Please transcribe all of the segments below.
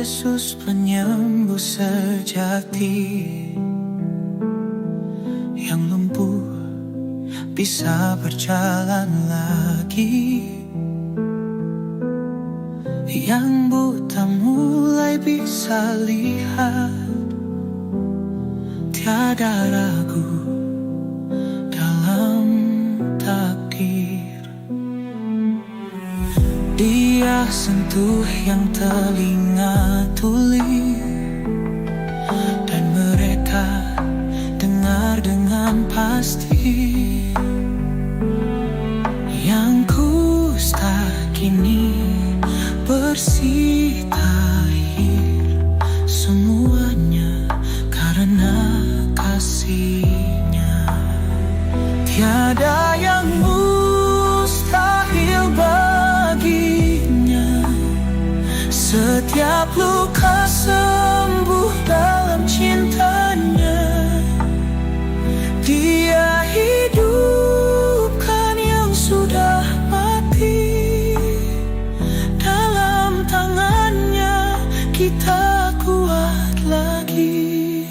Yesus penyembuh sejati, yang lumpuh bisa berjalan lagi, yang buta mulai bisa lihat. Tiada ragu dalam takdir. Dia sentuh yang telinga tuli, dan mereka dengar dengan pasti. Yang kusta kini bersih tahir, semuanya karena kasih-Nya. Tiada yang mustahil baginya. Setiap luka sembuh dalam cintanya. Dia hidupkan yang sudah mati. Dalam tangannya kita kuat lagi.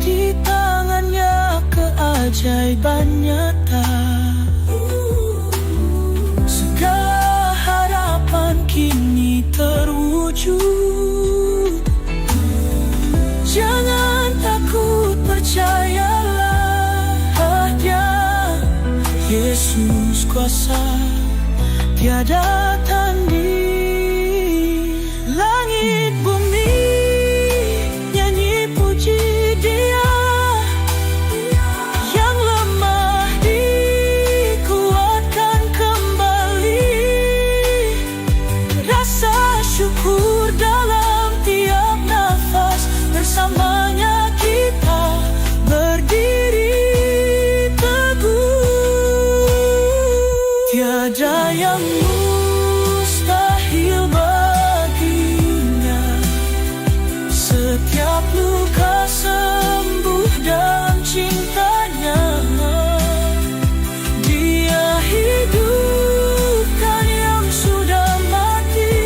Di tangannya keajaiban nyata. Segala harapan kini terwujud. Jangan takut, percayalah, Dia Yesus kuasa, tiada tanding. Langit bumi nyanyi puji Dia, yang lemah dikuatkan kembali. Rasa syukur dalam tiap nafas, bersamanya kita berdiri teguh. Tiada yang mustahil baginya. Setiap luka sembuh dalam cintanya. Dia hidupkan yang sudah mati.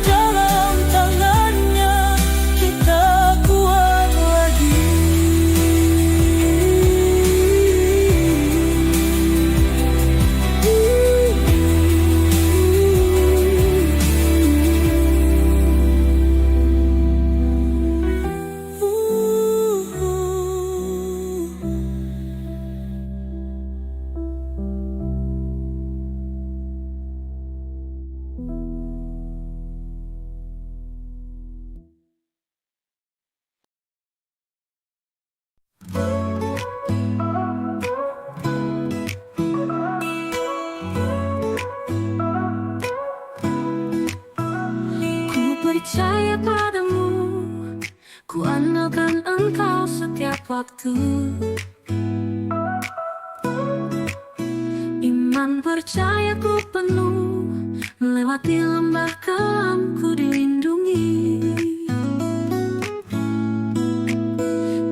Dalam tangannya kita kuat lagi. Ku percaya padamu, ku andalkan Engkau setiap waktu. Iman percayaku penuh, melewati lembah kelam ku dilindungi.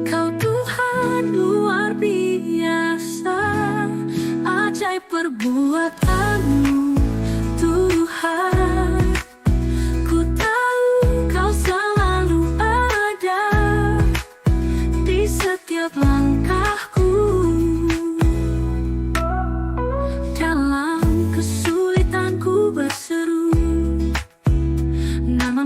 Kau Tuhan luar biasa, ajaib perbuatanmu Tuhan. Ku tahu Kau selalu ada di setiap langkahku. Dalam kesulitanku berseru, nama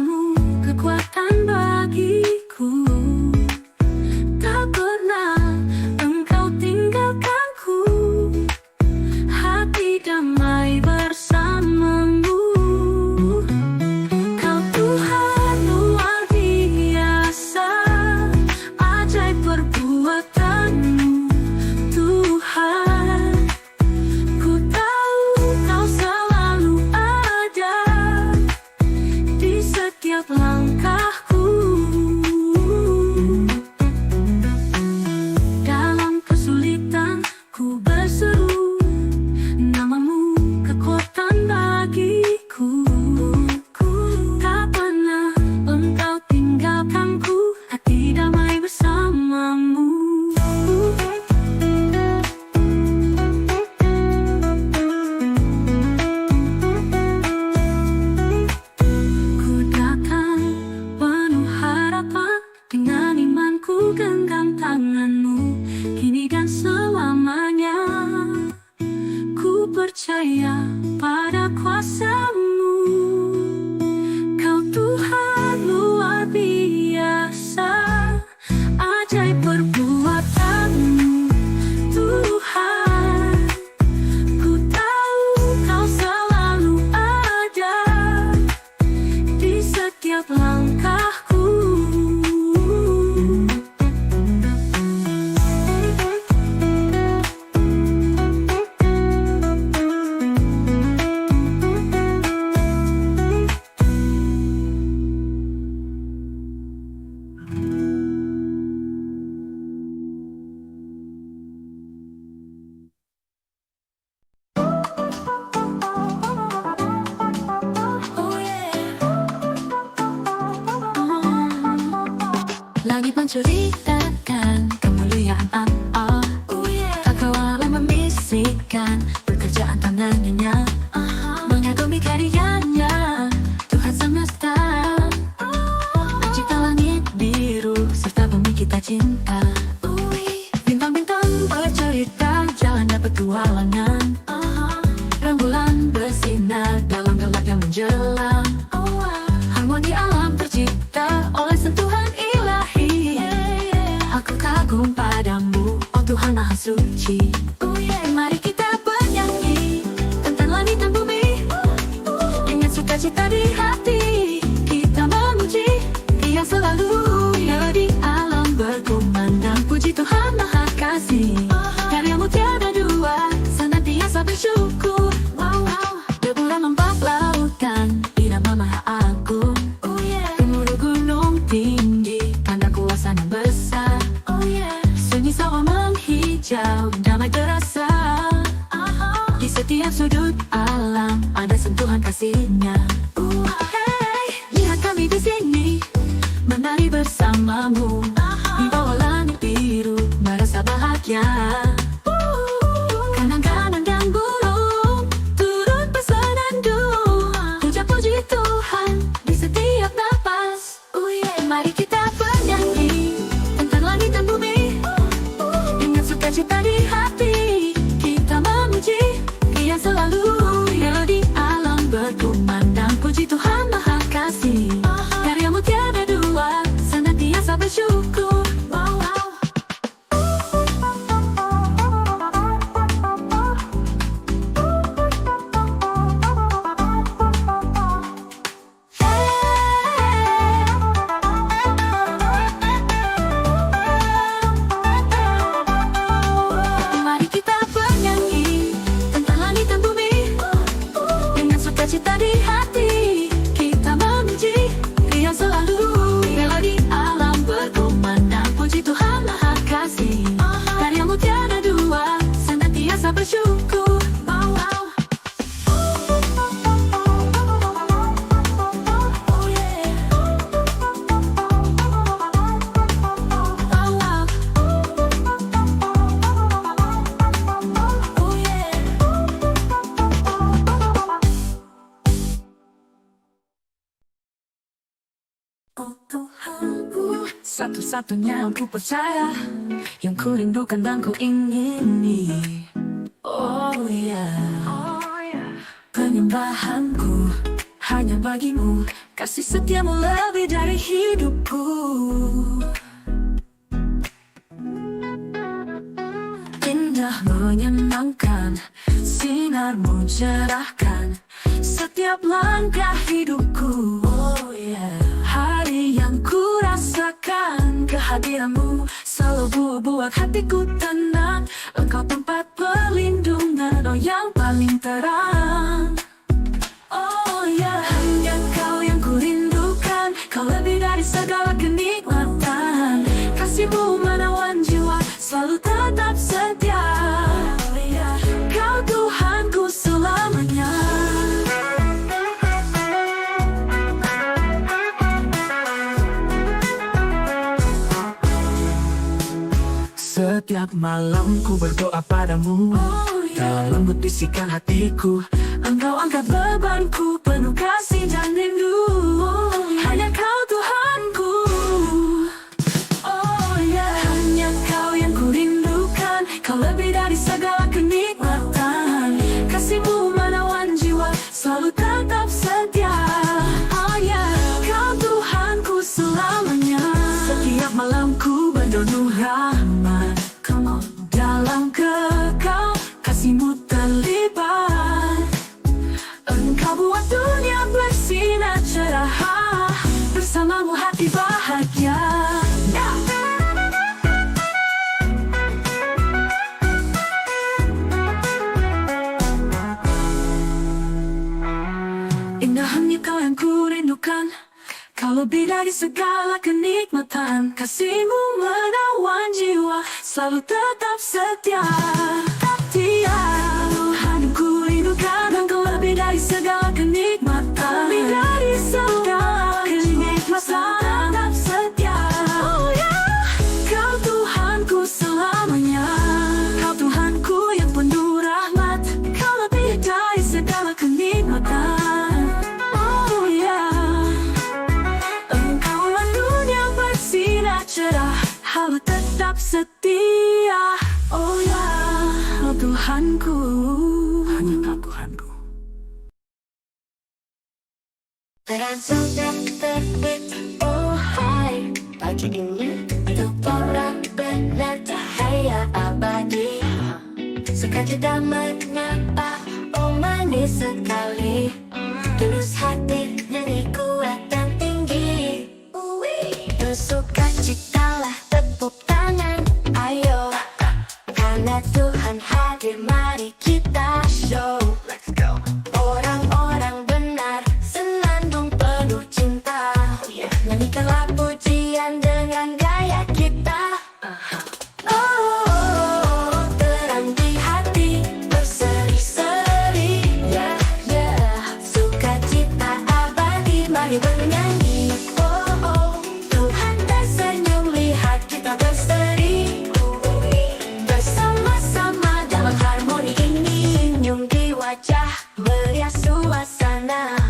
menceritakan kemuliaan Allah. Tak kalah membisikkan pekerjaan tangannya, mengagumi karyanya Tuhan semesta. Pencipta langit biru serta bumi kita cinta. Bintang-bintang bercerita jalan dan petualangan. Rembulan bersinar dalam gelap yang menjelang. Harmoni alam tercipta oleh sentuhan ilahi. Aku kagum padamu, oh Tuhan Maha Suci. Mari kita bernyanyi tentang langit dan bumi. Dengan sukacita di hati kita memuji Dia selalu ada di alam berkumandang. Puji Tuhan Maha Kasih, karyamu tiada dua, senantiasa bersyukur. Deburan ombak lautan, irama Maha Agung. Gemuruh gunung tinggi, tanda kuasa yang besar. Sunyi sawah menghijau, damai terasa. Di setiap sudut alam ada sentuhan kasih-Nya. Hey, lihat kami di sini menari bersamamu. Di bawah langit biru merasa bahagia. Kanang-kanang dan burung turut bersenandung. Puja-puji Tuhan di setiap napas. Mari kita bernyanyi tentang langit dan bumi. Dengan sukacita di hati kita memuji Dia selalu ada di alam berkumandang. Puji Tuhan Maha Kasih, karyamu tiada dua, senantiasa bersyukur. Mari kita bernyanyi tentang langit dan bumi. Dengan sukacita di hati kita memuji Dia selalu ada di alam berkumandang. Puji Tuhan Maha Kasih, karyamu tiada dua, senantiasa bersyukur. Oh Tuhanku, satu-satunya yang ku percaya, yang ku rindukan dan ku ingini. Oh yeah, penyembahanku hanya bagimu. Kasih setiamu lebih dari hidupku. Indah menyenangkan, sinarmu cerahkan setiap langkah hidupku. Oh yeah, hari yang ku rasakan kehadiranmu selalu buat hatiku tenang. Engkau tempat perlindungan, oh yang paling terang. Oh yeah, hanya Kau yang ku rindukan. Kau lebih dari segala kenikmatan. Kasih-Mu menawan jiwa, selalu tetap setia. Oh yeah, Kau Tuhanku selamanya. Setiap malam ku berdoa padamu. Dalam lembut bisikan hatiku, Engkau angkat bebanku, penuh kasih dan rindu. Hanya Kau Tuhanku. Oh yeah, hanya Kau yang ku rindukan. Kau lebih dari segala kenikmatan. Kasih-Mu menawan jiwa, selalu tetap setia. Oh yeah, Kau Tuhanku selamanya. Setiap malam ku berdoa rahmat. Dalam kekal kasih-Mu terlibat. Engkau buat dunia bersinar cerah. Bersama-Mu hati bahagia. Indah hanya Kau yang ku rindukan. Kau lebih dari segala kenikmatan. Kasih-Mu menawan jiwa, selalu tetap setia. Tuhan yang ku rindukan. Engkau lebih dari segala kenikmatan. Lebih dari segala kenikmatan, tetap setia. Oh yeah, Terang sudah terbit, oh hai. Pagi ini untuk orang benar cahaya abadi. Sukacita menyapa, oh manis sekali. Tulus hati, nyanyi kuat dan tinggi. Bersukacitalah, tepuk tangan, ayo. Karena Tuhan hadir, mari kita show. Let's go. Orang-orang benar, senandung penuh cinta. Nyanyikanlah pujian dengan gaya kita. Oh, terang di hati, berseri-seri. Sukacita abadi, mari bernyanyi. Oh, Tuhan tersenyum, lihat kita berseri. Bersama-sama dalam harmoni ini, senyum di wajah, meriah suasana.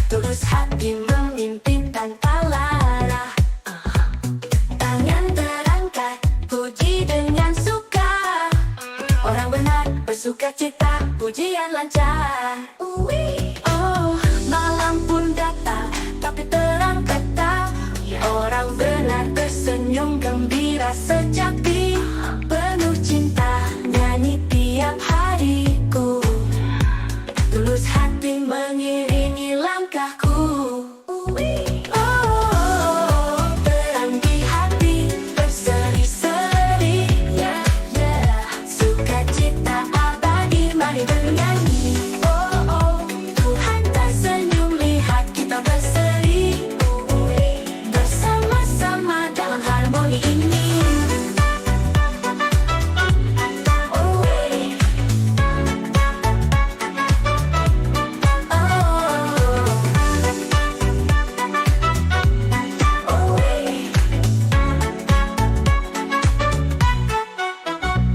Tulus hati memimpin tanpa lara. Tangan terangkat, puji dengan suka. Orang benar bersukacita, pujian lancar. Oh, malam pun datang, tapi terang tetap. Orang benar tersenyum gembira sejati. Penuh cinta, nyanyi tiap hariku. Tulus hati mengiringi langkahku. Oh, terang di hati, berseri-seri. Sukacita abadi, mari bernyanyi. Oh, Tuhan tersenyum, lihat kita berseri. Bersama-sama dalam harmoni ini.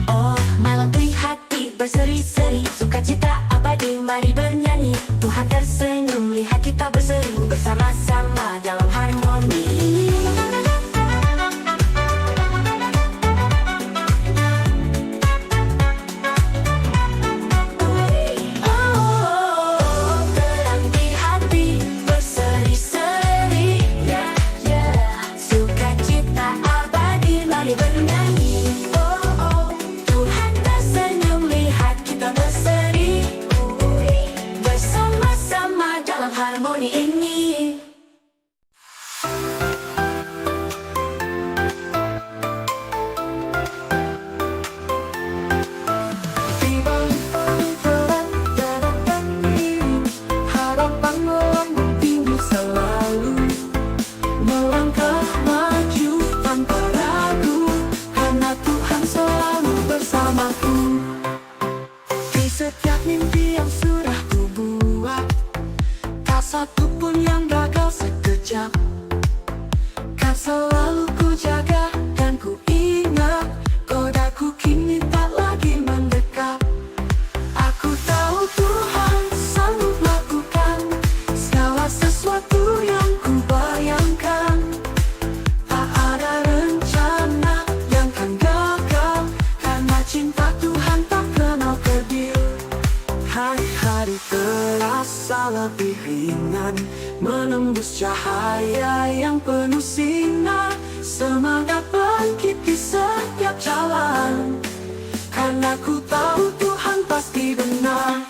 Oh, malam di hati berseri-seri, sukacita abadi, mari bernyanyi. Tuhan tersenyum, lihat kita berseri. Bersama-sama dalam harmoni. Oh, terang di hati, berseri-seri. Sukacita abadi, mari bernyanyi. Oh, Tuhan tersenyum, lihat kita berseri. Bersama-sama dalam harmoni ini. Harapan melambung tinggi selalu, melangkah maju tanpa ragu, karena Tuhan selalu bersamaku. Di setiap mimpi yang sudah kubuat, tak satu pun yang gagal sekejap. Kan selalu ku jaga dan ku ingat, godaku kini tak lagi mendekat. Aku tahu Tuhan sanggup lakukan segala sesuatu yang ku bayangkan. Tak ada rencana yang kan gagal, karena cinta Tuhan tak kenal kerdil. Hari-hari terasa lebih ringan, menembus cahaya yang penuh sinar. Semangat bangkit di setiap jalan, karena ku tahu Tuhan pasti benar.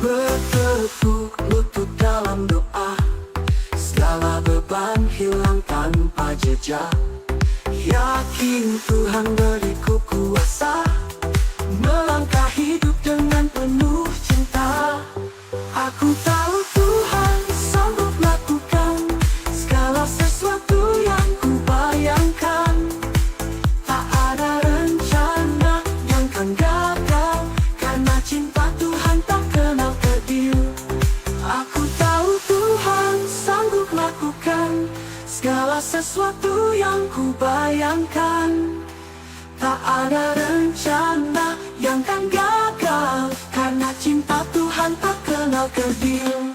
Bertepuk lutut dalam doa, segala beban hilang tanpa jejak. Yakin Tuhan beriku kuasa, melangkah hidup dengan penuh cinta. Aku tahu Tuhan sanggup lakukan segala sesuatu yang ku bayangkan. Tak ada rencana yang kan gagal, karena cinta Tuhan tak kenal kerdil. Aku tahu Tuhan sanggup lakukan segala sesuatu yang ku bayangkan. Tak ada rencana yang kan gagal, karena cinta Tuhan tak kenal kerdil.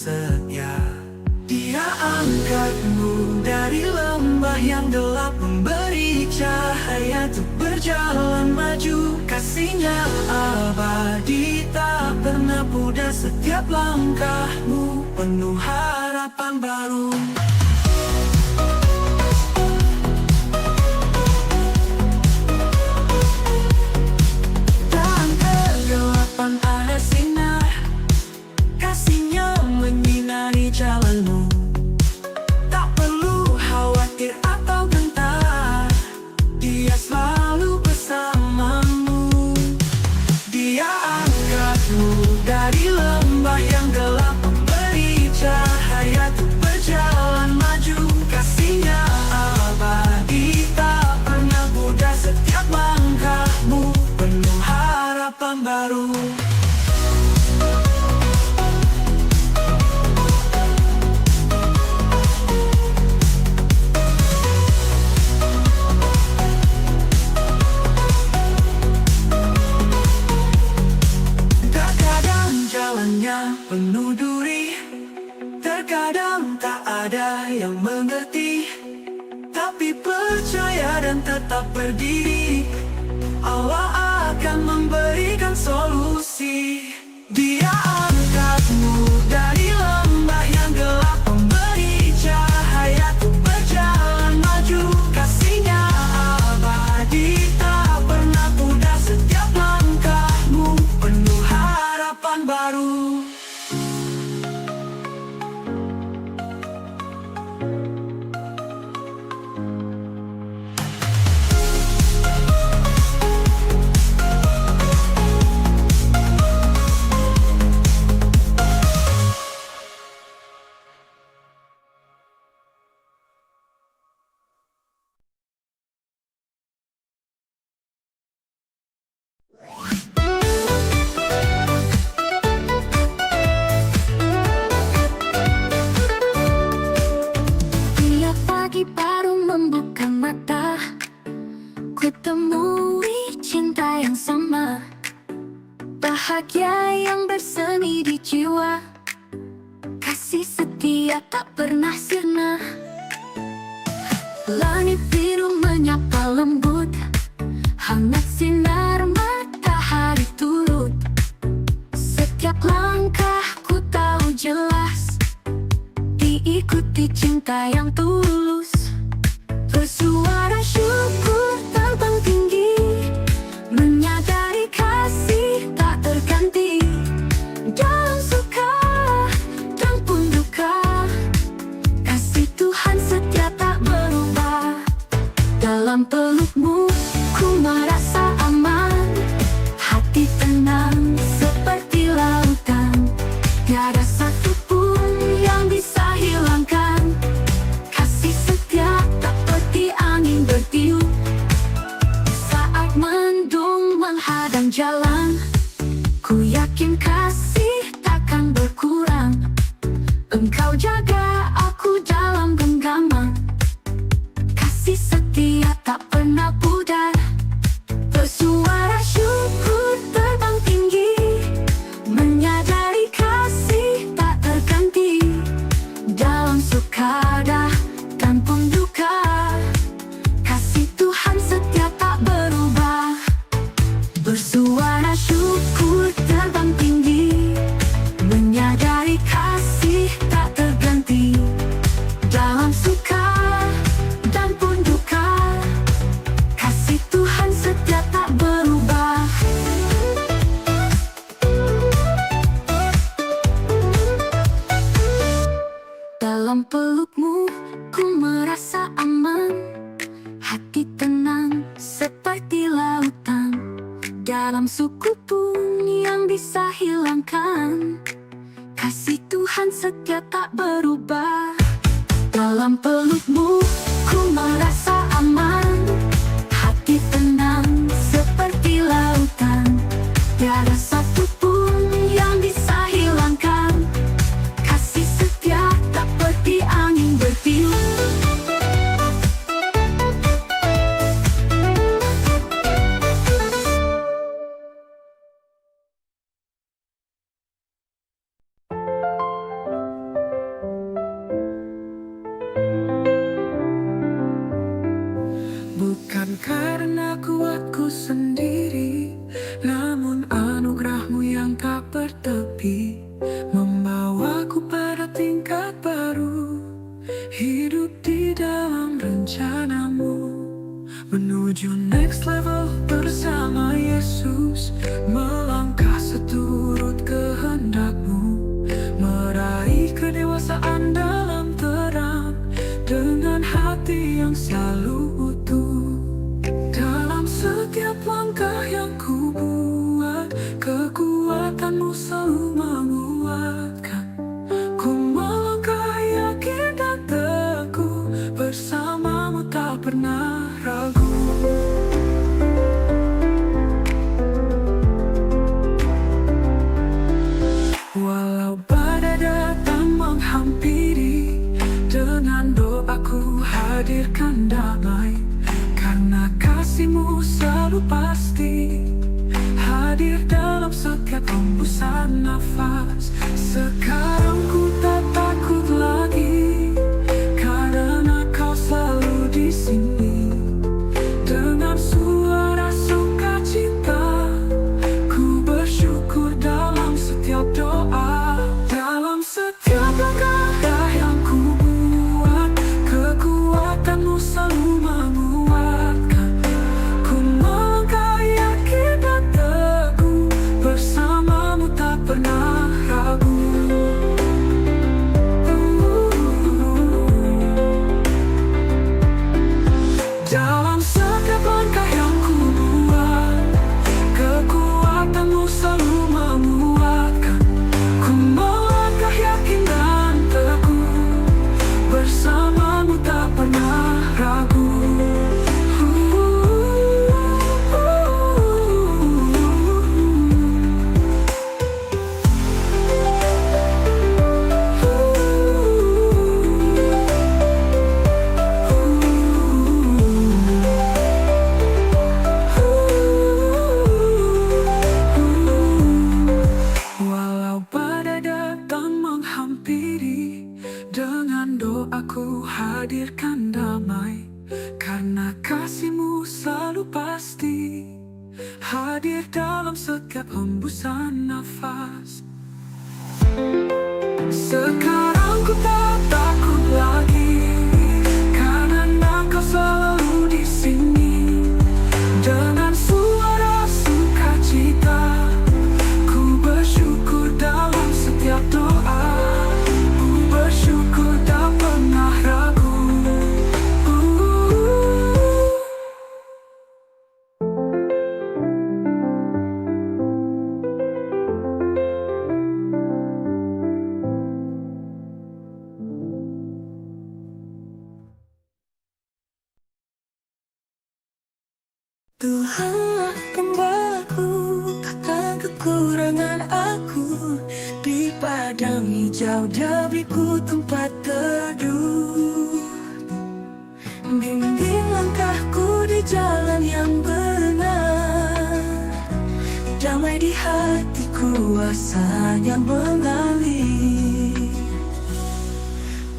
setia. Dia angkatmu dari lembah yang gelap, memberi cahaya untuk berjalan maju. Kasihnya abadi, tak pernah pudar, setiap langkahmu penuh harapan baru. Dalam kegelapan ada sinar, kasihnya menyinari jalanmu. Tak perlu khawatir atau gentar, dia selalu bersamamu. Dia angkatmu dari lembah yang gelap, memberi cahaya untuk berjalan maju. Kasihnya abadi, tak pernah pudar, setiap langkahmu penuh harapan baru. Terkadang jalannya penuh duri, terkadang tak ada yang mengerti, tapi percaya dan tetap berdiri, Allah akan memberikan solusi. Dia angkatmu dari lembah yang gelap, memberi cahaya untuk berjalan maju. Kasihnya abadi, tak pernah pudar, setiap langkahmu penuh harapan baru. Tiap pagi baru membuka mata, ku temui cinta yang sama, bahagia yang bersemi di jiwa, kasih setia tak pernah sirna. Langit biru menyapa lembut, hangat sinar matahari turut. Setiap langkahku tahu jelas, diikuti cinta yang tulus. Bersuara syukur terbang tinggi, menyadari kasih tak terganti. Dalam suka dan pun duka, kasih Tuhan setia tak berubah. Dalam pelukmu ku merasa aman, hati tenang seperti lautan. Tiada satu pun yang bisa hilangkan kasih setia tak seperti angin bertiup. Saat mendung menghadang jalan, ku yakin kasih takkan berkurang. Engkau jaga aku dalam genggaman, kasih setia tak pernah pudar. Bersuara syukur terbang tinggi, menyadari kasih tak terganti. Dalam suka dan pun duka, kasih Tuhan setia tak berubah. Bersuara syukur terbang tinggi, menyadari kasih tak terganti. Dalam suka dan pun duka, kasih Tuhan setia tak berubah. Dalam pelukmu ku merasa aman, hati tenang seperti lautan. Dalam suku pun yang bisa hilangkan, kasih Tuhan setia tak berubah. Dalam pelukmu ku merasa aman, hati tenang seperti lautan. Tiada satu pun yang bisa hilangkan kasih setia tak seperti angin bertiup. karena kuatku sendiri, namun anugerahmu yang tak bertepi membawaku pada tingkat baru. Hidup di dalam rencanamu, menuju next level bersama Yesus. Melangkah seturut kehendakmu, meraih kedewasaan dalam terang, dengan hati yang selalu utuh. Dalam setiap langkah yang ku buat, kekuatanmu selalu menguatkan. Ku melangkah yakin dan teguh, bersamamu tak pernah ragu. Walau badai datang menghampiri, dengan doaku hadirkan damai, karena kasihmu selalu pasti hadir dalam setiap hembusan nafas. Sekarang ku tak takut lagi, karena kau selalu di sini. Dengan suara sukacita, ku bersyukur dalam setiap doa. Dalam setiap langkah yang ku buat, kekuatanmu selalu menguatkan. Ku melangkah yakin dan teguh, bersamamu tak pernah ragu. Dalam setiap langkah yang ku buat, kekuatanmu selalu menguatkan. Ku melangkah yakin dan teguh, bersamamu tak pernah ragu. Walau badai datang menghampiri, dengan doaku hadirkan damai, karena kasihmu selalu pasti hadir dalam setiap hembusan nafas. Sekarang ku tak takut lagi, karena kau selalu di sini. Dengan suara sukacita, ku bersyukur dalam setiap doa. Ku bersyukur tak pernah ragu. Tuhanlah gembalaku, takkan kekurangan aku. Di padang hijau diberiku tempat teduh. Bimbing langkahku di jalan yang benar, damai di hatiku kuasanya mengalir.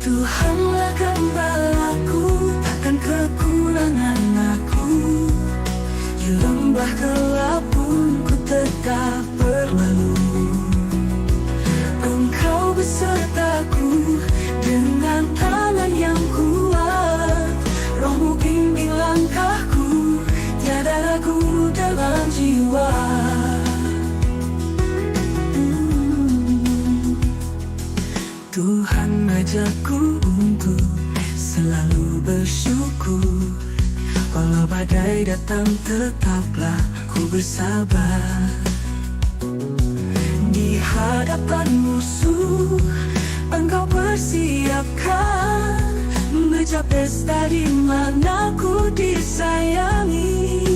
Tuhanlah gembalaku, takkan kekurangan aku. Di lembah gelap pun ku tetap berlalu. Engkau besertaku dengan tangan yang kuat. Rohmu bimbing langkahku, tiada ragu dalam jiwa. Tuhan ajakku untuk selalu bersyukur. Walau badai datang tetaplah ku bersabar. Di hadapan musuh engkau persiapkan meja pesta di mana ku disayangi.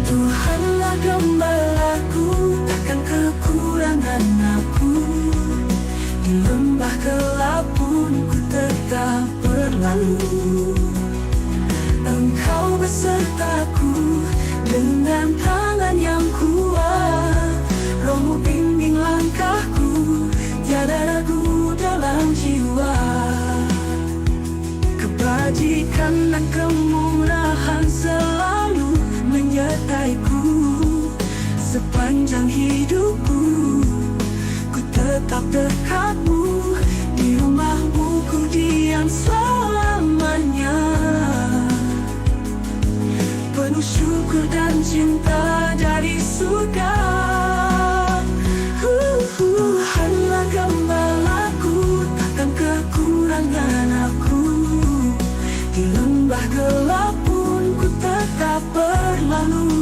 Tuhanlah gembalaku, takkan kekurangan aku. Di lembah gelap pun ku tetap berlalu. Engkau besertaku dengan tangan yang kuat. Rohmu bimbing langkahku, tiada ragu dalam jiwa. Kepada kebajikan dan kemurahan selalu menyertaiku. Sepanjang hidupku, ku tetap dekatmu. Di rumahmu ku diam selamanya, penuh syukur dan cinta dari surga. Hanyalah gembalaku, takkan kekurangan aku. Di lembah gelap pun ku tetap berlalu.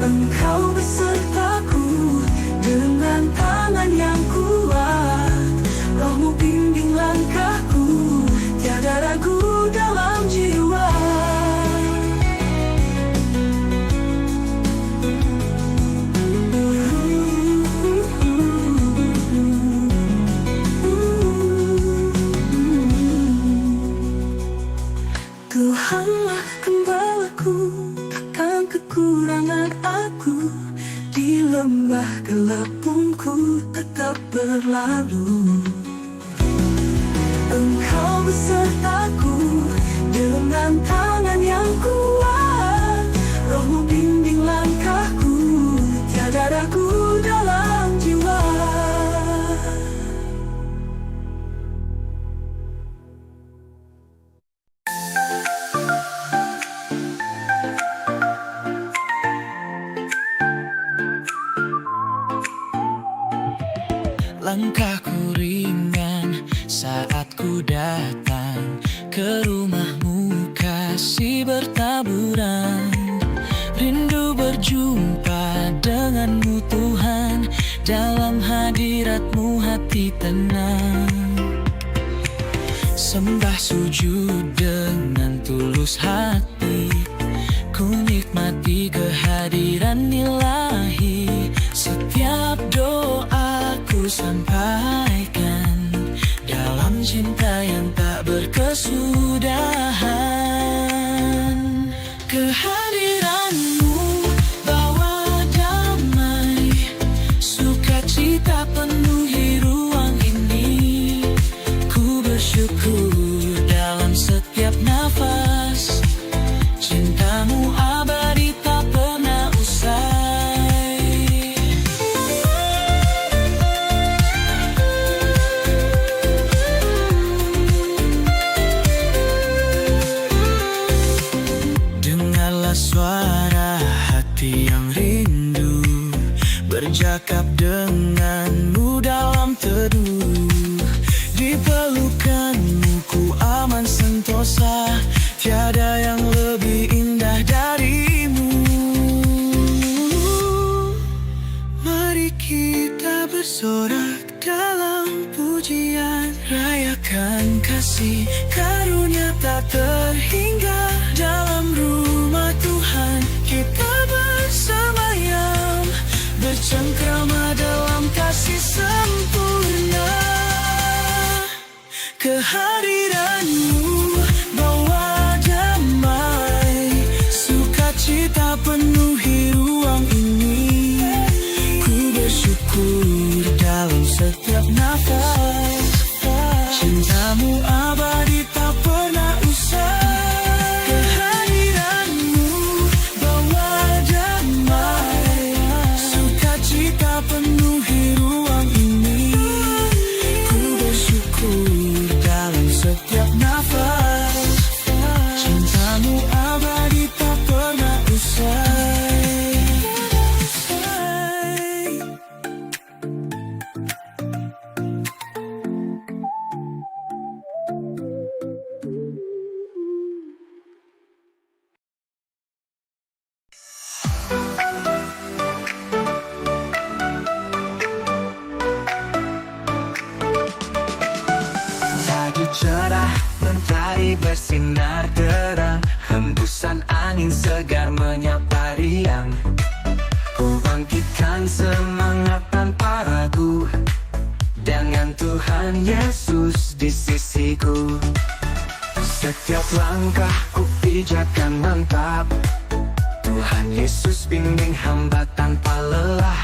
Engkau besertaku dengan tangan yang kuat. Rohmu bimbing langkahku, tiada ragu dalam jiwa. Tuhanlah gembalaku, takkan kekurangan aku. Di lembah gelap pun ku tetap berlalu. Engkau besertaku dengan tangan yang kuat. Rohmu bimbing langkahku, tiada ragu dalam jiwa. Langkahku ringan saat ku datang ke rumahmu, kasih bertaburan. Rindu berjumpa denganmu Tuhan, dalam hadiratmu hati tenang. Sembah sujud dengan tulus hati, ku nikmati kehadiran ilahi. Setiap doa ku sampaikan dalam cinta yang tak berkesudahan. Kehadiranmu bawa damai, sukacita penuhi ruang ini. Ku bersyukur dalam setiap nafas, cintamu abadi tak pernah usai. Suara hati yang rindu bercakap denganmu dalam teduh. Di pelukanmu ku aman sentosa, tiada yang lebih indah darimu. Mari kita bersorak dalam pujian, rayakan kasih karunia tak terhingga. Dalam rumah Tuhan kita bersemayam, bercengkrama dalam kasih sempurna. Kehadiranmu bawa damai, sukacita penuhi ruang ini. Ku bersyukur dalam setiap nafas, cintamu abadi tak pernah usai. Penuhi ruang ini, ku bersyukur dalam setiap nafas, cintamu abadi tak pernah usai. Cerah, mentari bersinar terang, hembusan angin segar menyapa riang. Ku bangkitkan semangat tanpa ragu, dengan Tuhan Yesus di sisiku. Setiap langkahku pijakan mantap, Tuhan Yesus bimbing hamba tanpa lelah.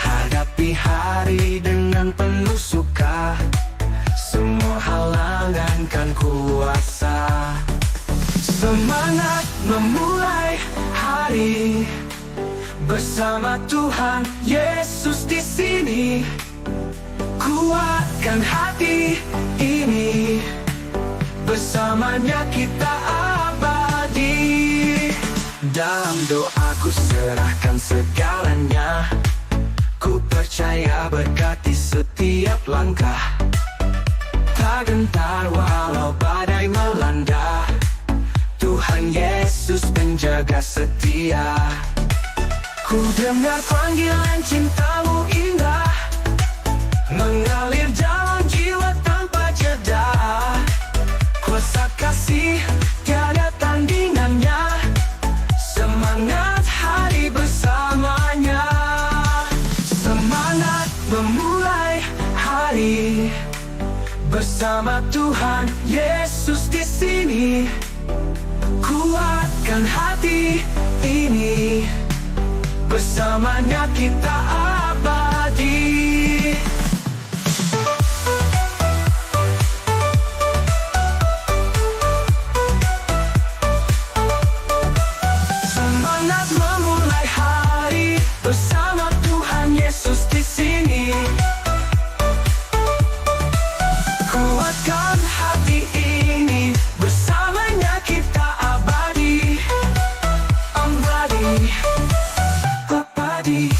Hadapi hari dengan penuh suka, semua halangan limpahkan kuasa. Semangat memulai hari bersama Tuhan Yesus di sini. Kuatkan hati ini, bersamanya kita abadi. Dalam doaku serahkan segalanya, ku percaya berkati setiap langkah. Tak gentar walau badai melanda, Tuhan Yesus penjaga setia. Ku dengar panggilan cintamu indah, mengalir dalam jiwa tanpa jeda. Kuasa kasih tiada tandingannya, semangat hari bersamanya. Semangat memulai hari bersama Tuhan Yesus di sini. Kuatkan hati ini, bersamanya kita abadi. Semangat memulai hari bersama Tuhan Yesus di sini. Kuatkan hati ini, bersamanya kita abadi. Abadi, abadi.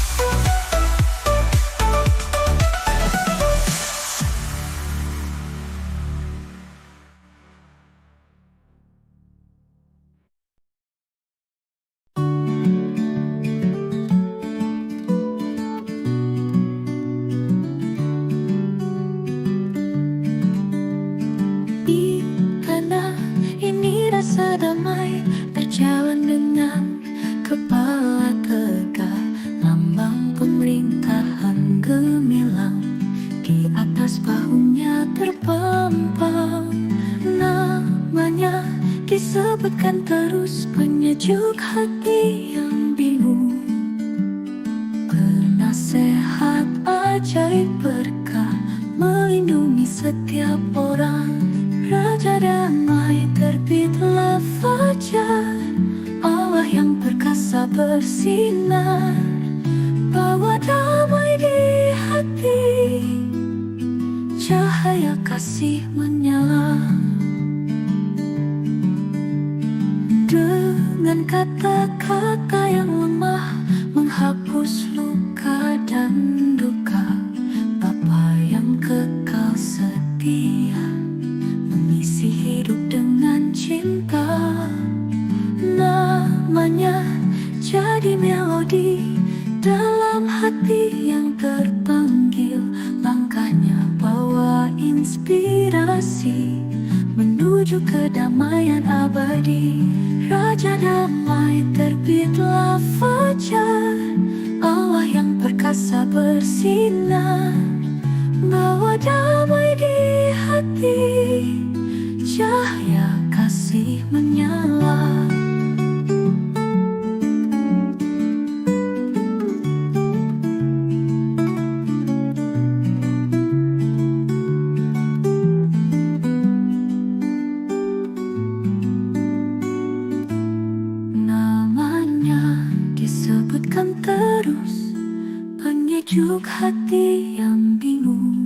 Di tanah ini rasa damai, berjalan dengan kepala tegak, lambang pemerintahan gemilang, di atas bahunya terpampang. Namanya disebutkan terus, penyejuk hati yang bingung, penasehat ajaib berkah, melindungi setiap orang. Raja damai terbitlah fajar, Allah yang perkasa bersinar, bawa damai di hati, cahaya kasih menyala. Dengan kata-kata yang lemah, menghapus luka dan duka, Bapa yang kekal setia, mengisi hidup dengan cinta. Namanya jadi melodi dalam hati yang terpanggil, langkahnya bawa inspirasi menuju kedamaian abadi. Raja damai terbitlah fajar, Allah yang perkasa bersinar, bawa damai di hati, cahaya kasih menyala. Namanya disebutkan terus, penyejuk hati yang bingung,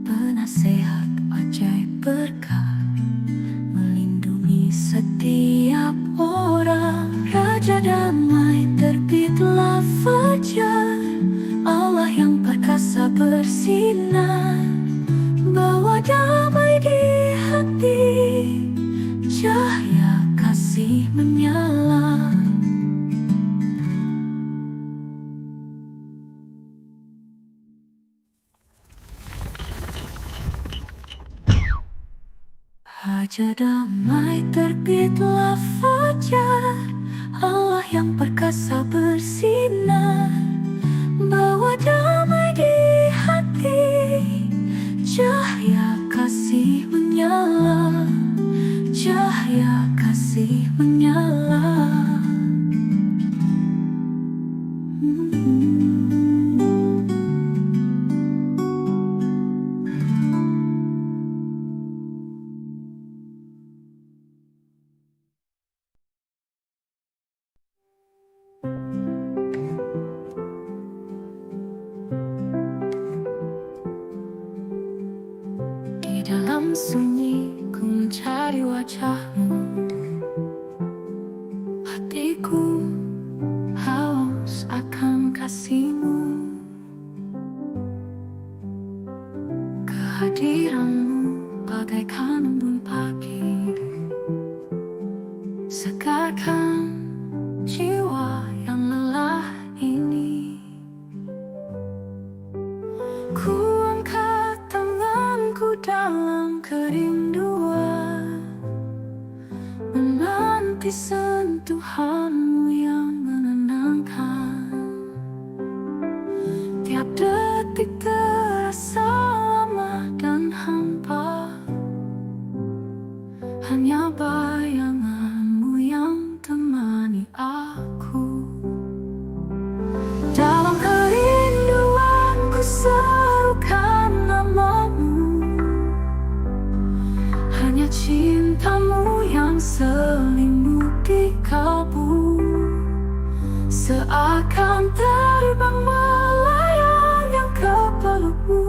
penasehat ajaib berkah, melindungi setiap orang. Raja damai terbitlah fajar, Allah yang perkasa bersinar, bawa damai di hati, cahaya kasih menyala. Raja damai terbitlah fajar, Allah yang perkasa bersinar, bawa damai di hati, cahaya kasih menyala, cahaya kasih menyala. dalam sunyi ku mencari wajahmu. Hatiku haus akan kasihmu. Kehadiranmu bagaikan embun pagi, segarkan jiwa yang lelah ini. Ku angkat tanganku dalam kerinduan, menanti sentuhanmu yang menenangkan. Tiap detik terasa lama dan hampa, hanya bayanganmu yang temani aku. Dalam kerinduanku serukan namamu, hanya cintamu yang selimuti kalbu. Seakan terbang melayang ke pelukmu.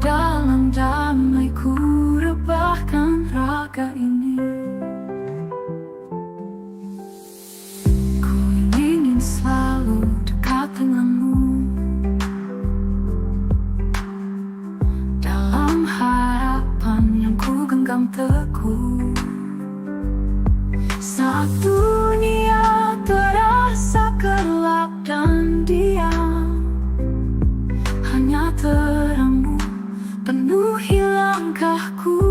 Dalam damai ku rebahkan raga ini. Ku ingin selalu dekat denganmu, dalam harapan yang ku genggam teguh. Saat dunia terasa gelap dan diam, hanya terangmu penuhi langkahku.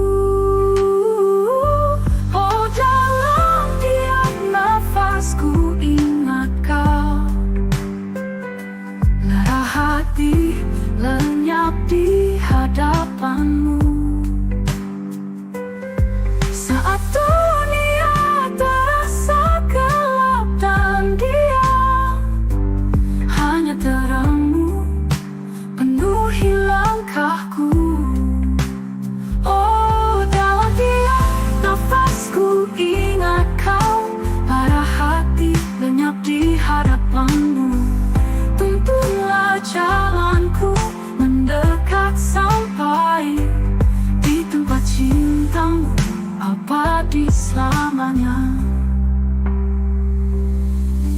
Oh, dalam tiap nafasku ingat kau. Lara hati lenyap di hadapanmu. Saat dunia terasa gelap dan diam, hanya terangmu penuhi langkahku. Oh, dalam tiap nafasku ingat kau. Para hati lenyap di hadapanmu. Tuntunlah jalanku mendekat sampai di tempat cintamu abadi selamanya.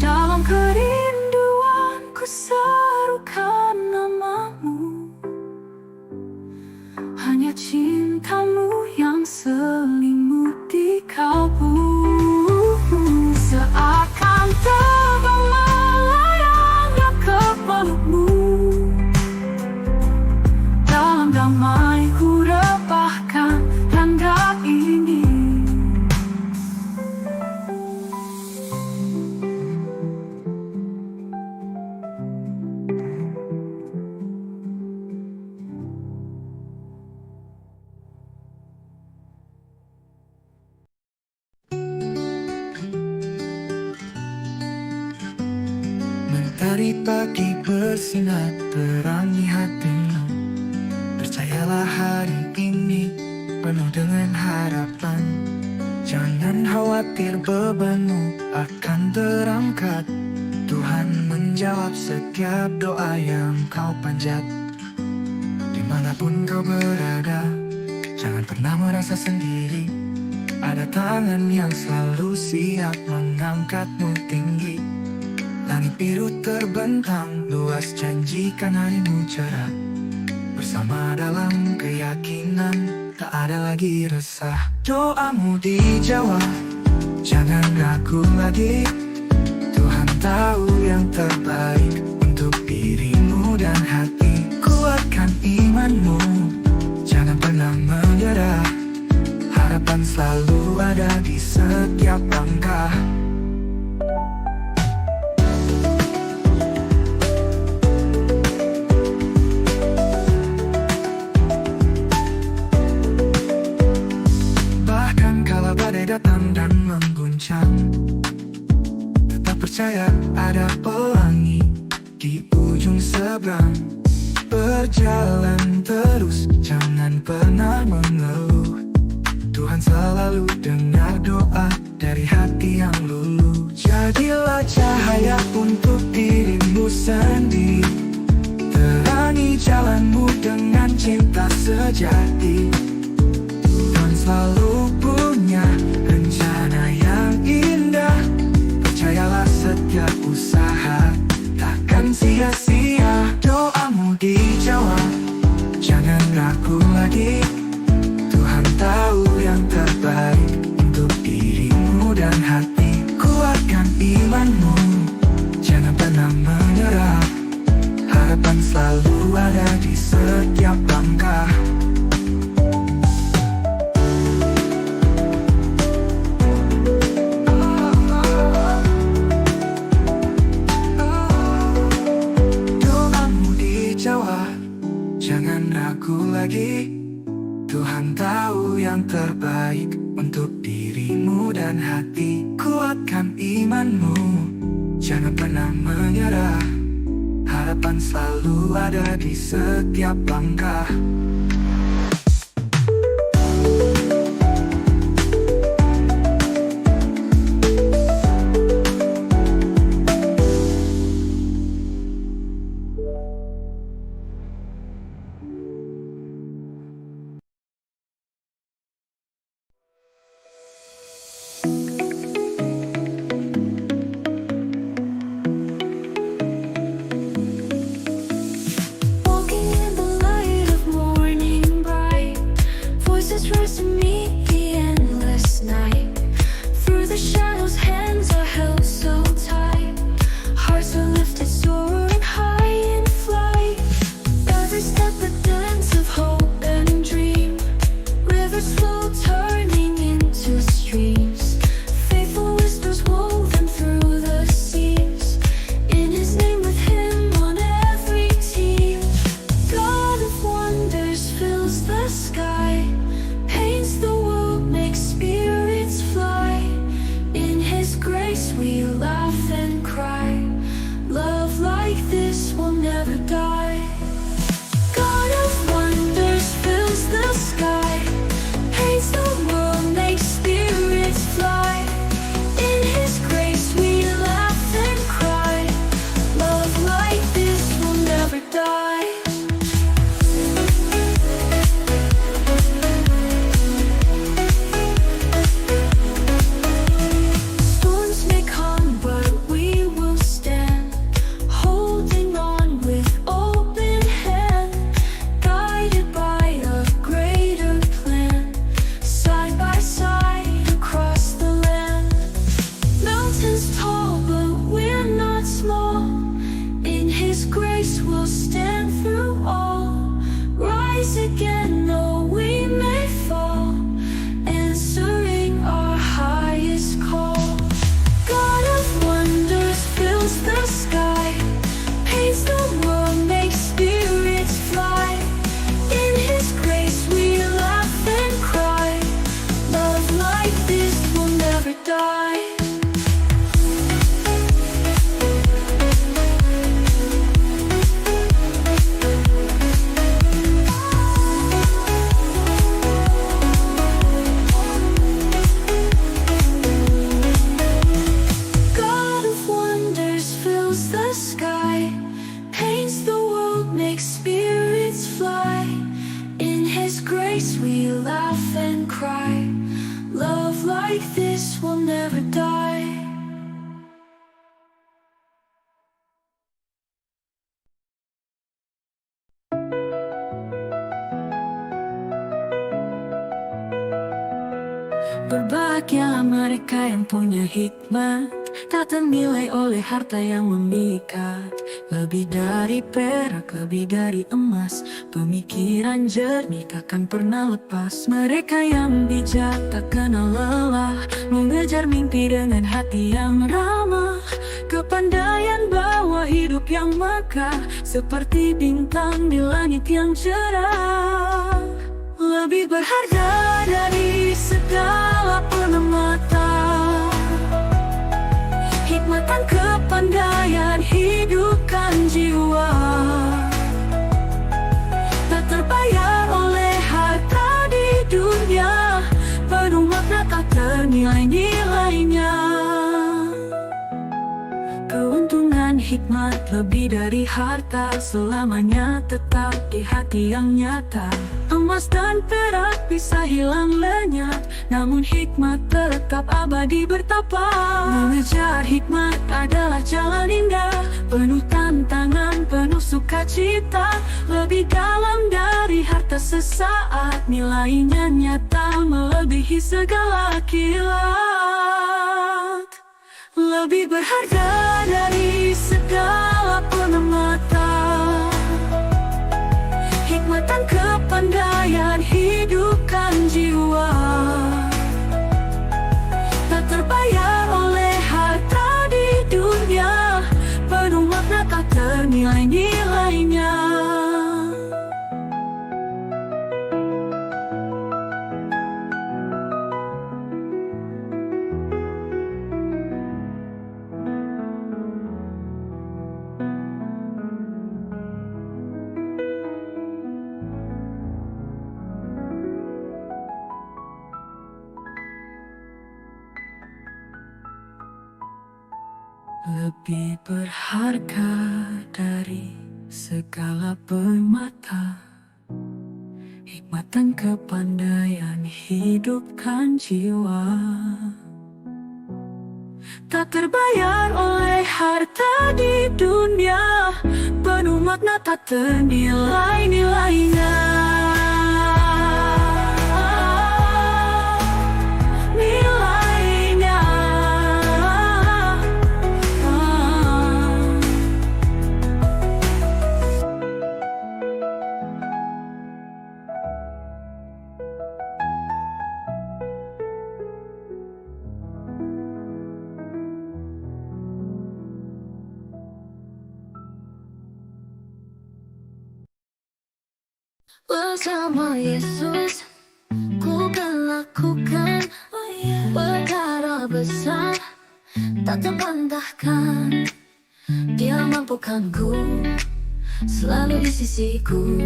Dalam kerinduanku serukan namamu, hanya cintamu yang selimuti kalbu. Seakan terbang melayangnya ke pelukmu. Dalam damai ku rebahkan tanda ini. Mentari pagi bersinar terangi hatimu. Percayalah hari ini penuh dengan harapan. Jangan khawatir, bebanmu akan terangkat. Tuhan menjawab setiap doa yang kau panjat. Dimanapun kau berada, jangan pernah merasa sendiri. Ada tangan yang selalu siap mengangkatmu tinggi. Langit biru terbentang luas, janjikan harimu cerah. Bersama dalam keyakinan, tak ada lagi resah. Doamu dijawab, jangan ragu lagi. Tuhan tahu yang terbaik untuk dirimu dan hati. Kuatkan imanmu, jangan pernah menyerah. Harapan selalu ada di setiap langkah. Datang dan mengguncang, tetap percaya ada pelangi di ujung seberang. Berjalan terus, jangan pernah mengeluh. Tuhan selalu dengar doa dari hati yang luluh. Jadilah cahaya untuk dirimu sendiri. Terangi jalanmu dengan cinta sejati. terjadi. Tuhan selalu punya rencana yang indah. Percayalah setiap usaha takkan sia-sia. Doamu dijawab, jangan ragu lagi. Tuhan tahu yang terbaik untuk dirimu dan hati. Kuatkan imanmu, jangan pernah menyerah. Harapan selalu ada di setiap langkah. Doamu dijawab, jangan ragu lagi. Tuhan tahu yang terbaik untuk dirimu dan hati. Kuatkan imanmu, jangan pernah menyerah. Harapan selalu ada di setiap langkah. Walking in the light of morning bright, voices rise to meet the endless night. Through the shadows, hands are held so tight. Hearts are lifted, soaring high in flight. Every step a dance of hope and dream. Rivers flow, turning into streams. Faithful whispers woven through the seams. In His name, with Him on every team. God of wonders fills the sky, paints the world, makes spirits fly. In His grace we laugh and cry. Love like this will never die. God of wonders fills the sky, paints the world, makes spirits fly. In His grace we laugh and cry. Love like this will never die. Storms may come, but we will stand, holding on with open hand, guided by a greater plan, side by side across the land. Mountains tall, but we're not small. In His grace we'll stand through all. Rise again, though we may fall, answering our highest call. God of wonders fills the sky, paints the world, makes spirits fly. In His grace we laugh and cry. Love like this will never die. God of wonders fills the sky, paints the world, makes spirits fly. In His grace we laugh and cry. Love like this will never die. Berbahagia mereka yang punya hikmat, tak ternilai oleh harta yang memikat. Lebih dari perak, lebih dari emas, pemikiran jernih takkan pernah lepas. Mereka yang bijak tak kenal lelah, mengejar mimpi dengan hati yang ramah. Kepandaian bawa hidup yang megah, seperti bintang di langit yang cerah. Lebih berharga dari segala permata, hikmat dan kepandaian hidupkan jiwa. Tak terbayar oleh harta di dunia, penuh makna tak ternilai nilainya. Keuntungan hikmat lebih dari harta, selamanya tetap di hati yang nyata. Emas dan perak bisa hilang lenyap, namun hikmat tetap abadi bertapa. Mengejar hikmat adalah jalan indah, penuh tantangan, penuh sukacita. Lebih dalam dari harta sesaat, nilainya nyata melebihi segala kilat. Lebih berharga dari segala permata, hikmat dan kepandaian hidupkan jiwa. Tak terbayar oleh harta di dunia, penuh makna tak ternilai nilainya. Lebih berharga dari segala permata, hikmat dan kepandaian hidupkan jiwa. Tak terbayar oleh harta di dunia, penuh makna tak ternilai nilainya. Bersama Yesus, ku kan lakukan perkara besar, tak terbantahkan. Dia mampukan ku, selalu di sisiku.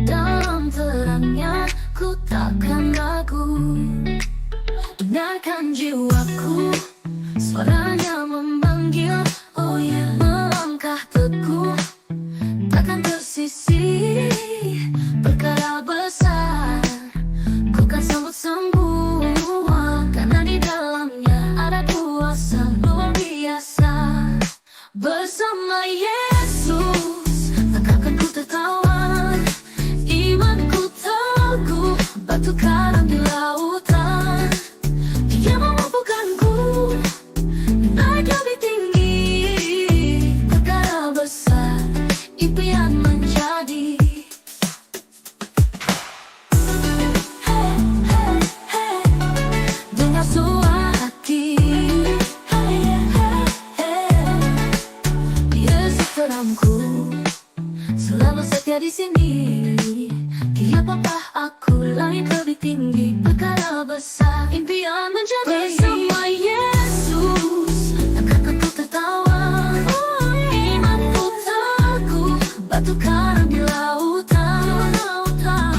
Dalam terangnya, ku takkan ragu. Benarkan jiwaku, suaranya memanggil. Oh ya, melangkah teguh, takkan tersisih. Perkara besar, ku kan sambut semua, karena di dalamnya ada kuasa luar biasa. Bersama Yesus, tak akan ku tertawan. Imanku teguh, batu karang di lautan. Dia memampukanku naik lebih tinggi. Perkara besar, impian menjadi. Dengar suara hati, Yesus terangku, selalu setia di sini. Dia Bapa aku, langit lebih tinggi. Perkara besar, impian menjadi. Bersama Yesus, tak akan ku tertawan. Imanku teguh, batu karang di lautan.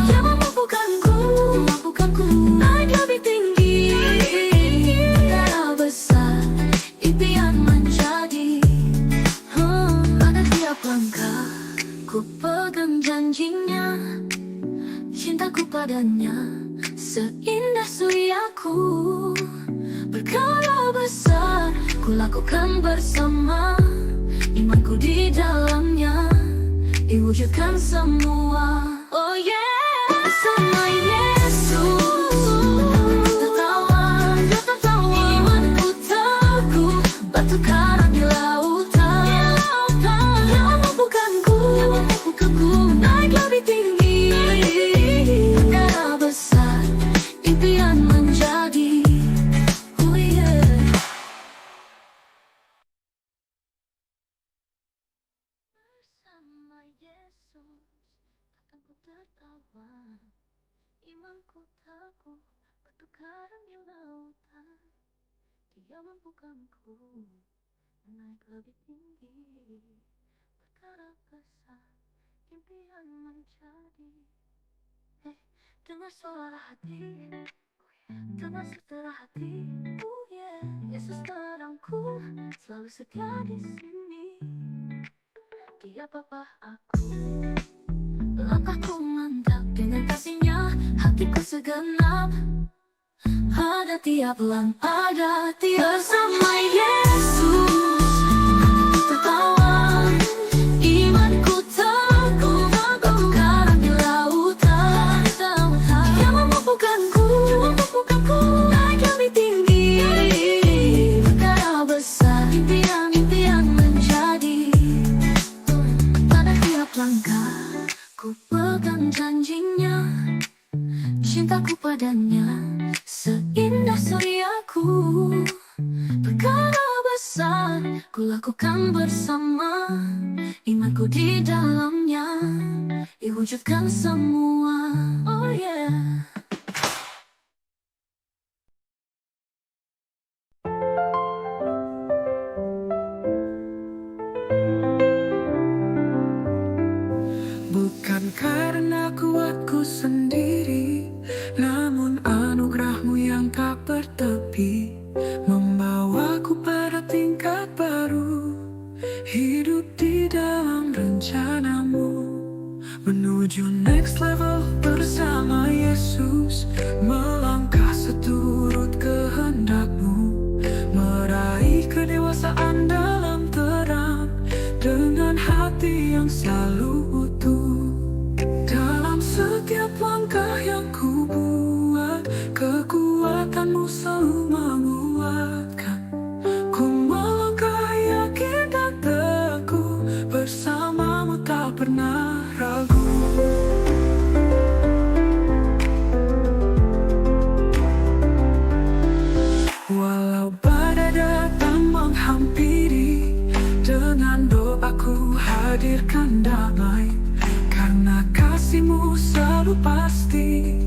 Dia memampukanku naik lebih tinggi. Perkara besar, impian menjadi. Pada tiap langkah, ku pegang janjinya. Cintaku padanya seindah suriaku. Perkara besar, ku lakukan bersama. Imanku di dalamnya, diwujudkan semua. Oh yeah, bersama Yesus, tertawan. Imanku teguh, batu karang di lautan. Dia memampukanku naik lebih tinggi. Perkara besar, impian menjadi. Oh yeah. Bersama Yesus, takkan ku tertawan. Imanku teguh, batu karang di lautan. Dia mampukanku naik lebih tinggi. Perkara besar, impian menjadi. Dengar suara hati, dengar suara hati. Oh yeah, Yesus terangku, selalu setia di sini. Dia Bapa aku, langkahku mantap dengan dengan kasihnya hatiku segenap. Ada tiap lang, ada tiap bersama Yesus. Tertawa, imanku teguh bagaikan di lautan. Yang memampukanku naik lebih tinggi. Perkara besar, impian menjadi. Pada tiap langkah, ku pegang janjinya. Cintaku padanya seindah suryaku. Perkara besar ku lakukan bersama. Imanku di dalamnya diwujudkan semua. Oh yeah. Bukan karena kuatku sendiri, namun anugerahmu yang tak bertepi, membawaku pada tingkat baru. Hidup di dalam rencanamu, menuju next level bersama Yesus. Melangkah seturut kehendakmu, meraih kedewasaan dalam terang, dengan hati yang selalu utuh. Dalam setiap langkah yang ku buat, kekuatanmu selalu menguatkan. Ku melangkah yakin dan teguh, bersamamu tak pernah ragu. Walau badai datang menghampiri, dengan doaku hadirkan damai. Karena kasihmu selalu pasti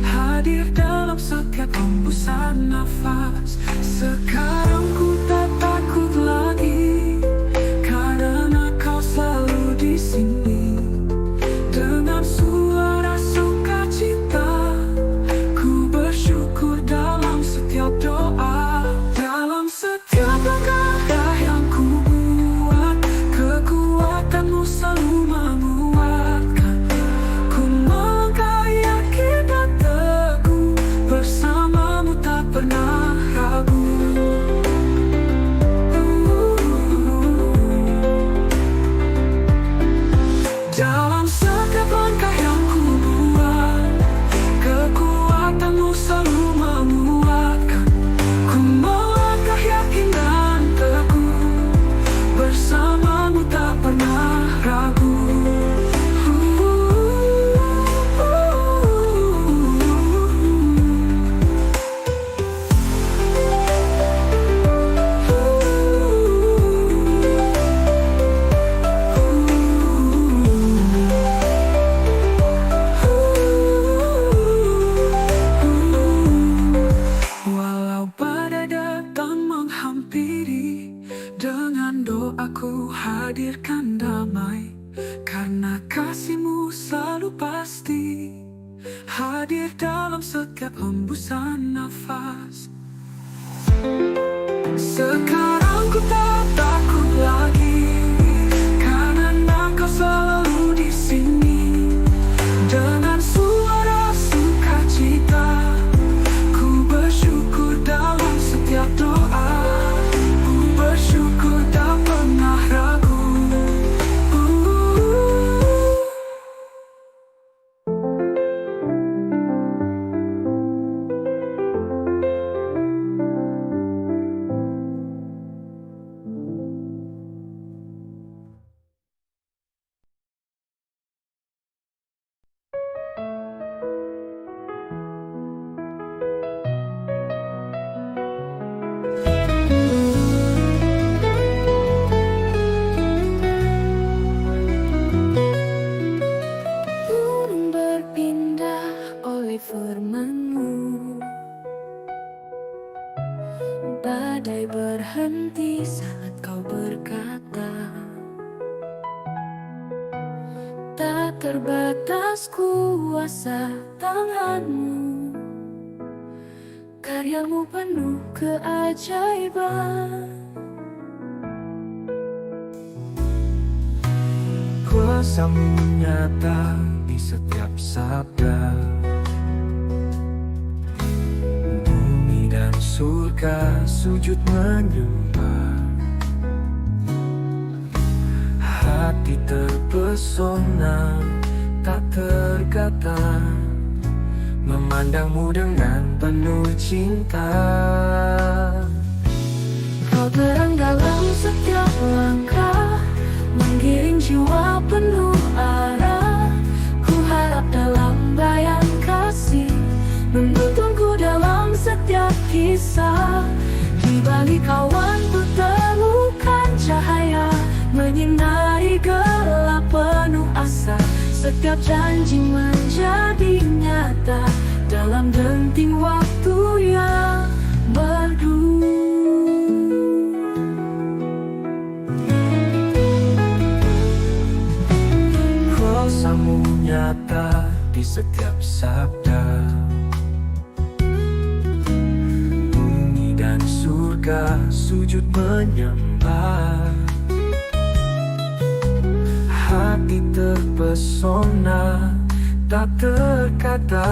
hadir dalam setiap hembusan nafas. Sekarang ku tak takut lagi, karena kau selalu di sini. Dengan suara sukacita, ku bersyukur dalam setiap doa. Dalam setiap langkah yang ku buat, kekuatanmu selalu menguatkan. Ku melangkah yakin dan teguh, bersamamu tak pernah ragu. Dalam setiap langkah yang ku buat, kekuatanmu selalu menguatkan. Ku melangkah yakin dan teguh, bersamamu tak pernah ragu. Walau badai datang menghampiri, dengan doaku hadirkan damai. Karena kasihmu selalu pasti hadir dalam setiap hembusan nafas. Sekarang ku tak takut lagi, karena kau selalu di sini. Dengan suara sukacita, ku bersyukur dalam setiap doa. Ku bersyukur tak pernah ragu. Burung berpindah oleh firman-Mu, badai berhenti saat Kau berkata. Tak terbatas kuasa tangan-Mu, karya-Mu penuh keajaiban. Kuasa-Mu nyata di setiap sabda. Bumi dan surga sujud menyembah, hati terpesona tak terkata, memandangmu dengan penuh cinta. Kau terang dalam setiap langkah, menggiring jiwa penuh arah. Ku harap dalam bayang kasih, menuntunku dalam setiap kisah. Di balik awan ku temukan cahaya, menyinari gelap penuh asa. Setiap janji menjadi nyata dalam denting waktu yang merdu. Kuasamu nyata di setiap sabda. Bumi dan surga sujud menyembah, hati terpesona tak terkata,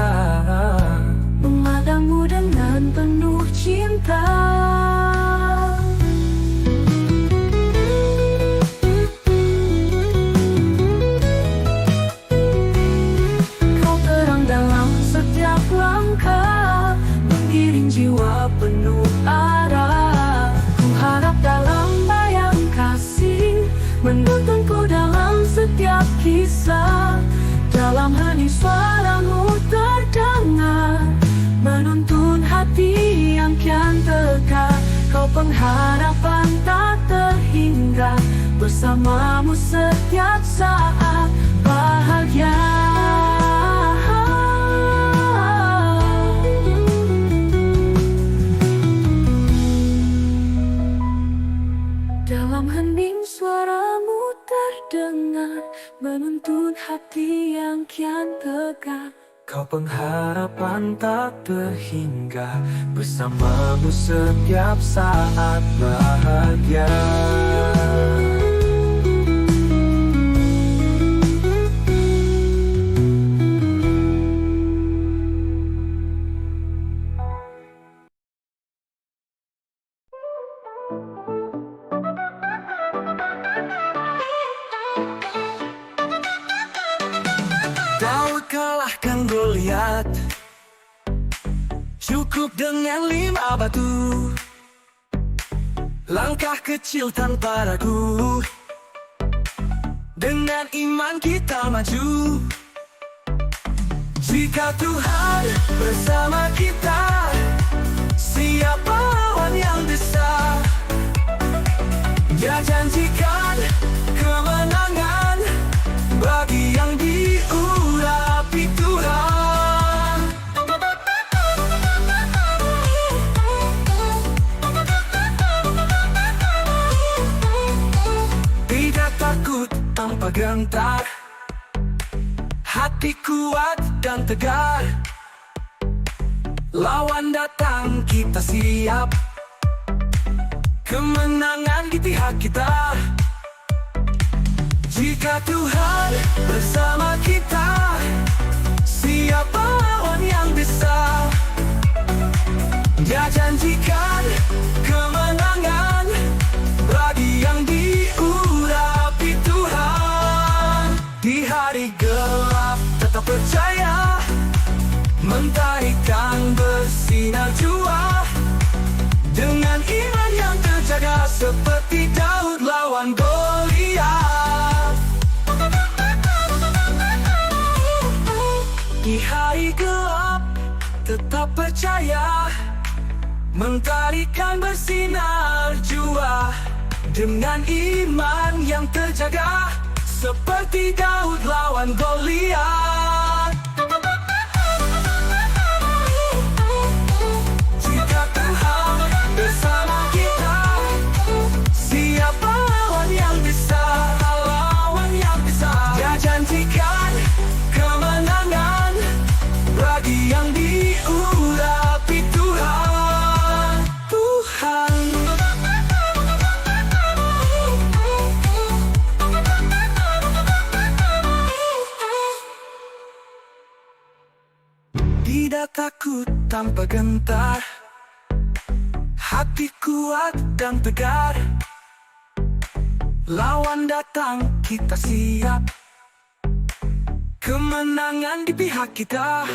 Memandangmu dengan penuh cinta. Kau terang dalam setiap langkah, menggiring jiwa penuh arah. Ku harap dalam bayang kasih, menuntunku dalam setiap kisah. Dalam hening suaramu terdengar, menuntun hati yang kian tegak. Kau pengharapan tak terhingga, bersamamu setiap saat bahagia. Dalam hening suaramu terdengar, menuntun hati yang kian tegak. kau pengharapan tak terhingga, bersamamu setiap saat bahagia. Daud kalahkan Goliat, cukup dengan 5 batu. Langkah kecil tanpa ragu, dengan iman kita maju. Jika Tuhan bersama kita, siapa lawan yang besar? Dia janjikan kemenangan bagi yang diurapi Tuhan. Tidak takut tanpa gentar, hati kuat dan tegar. Lawan datang kita siap, kemenangan di pihak kita. Jika Tuhan bersama kita, siapa lawan yang bisa? Dia janjikan kemenangan bagi yang diurapi Tuhan. Di hari gelap tetap percaya, mentarikan bersinar jua. Dengan iman yang terjaga, seperti Daud lawan Goliat. Di hari gelap tetap percaya, mentarikan bersinar jua. Dengan iman yang terjaga, seperti Daud lawan Goliat. Jika Tuhan bersama kita, siapa lawan yang bisa? Lawan yang bisa. Dia janjikan kemenangan bagi yang diurapi Tuhan. Tuhan. Tidak takut tanpa gentar, hati kuat dan tegar. Lawan datang kita siap, kemenangan di pihak kita.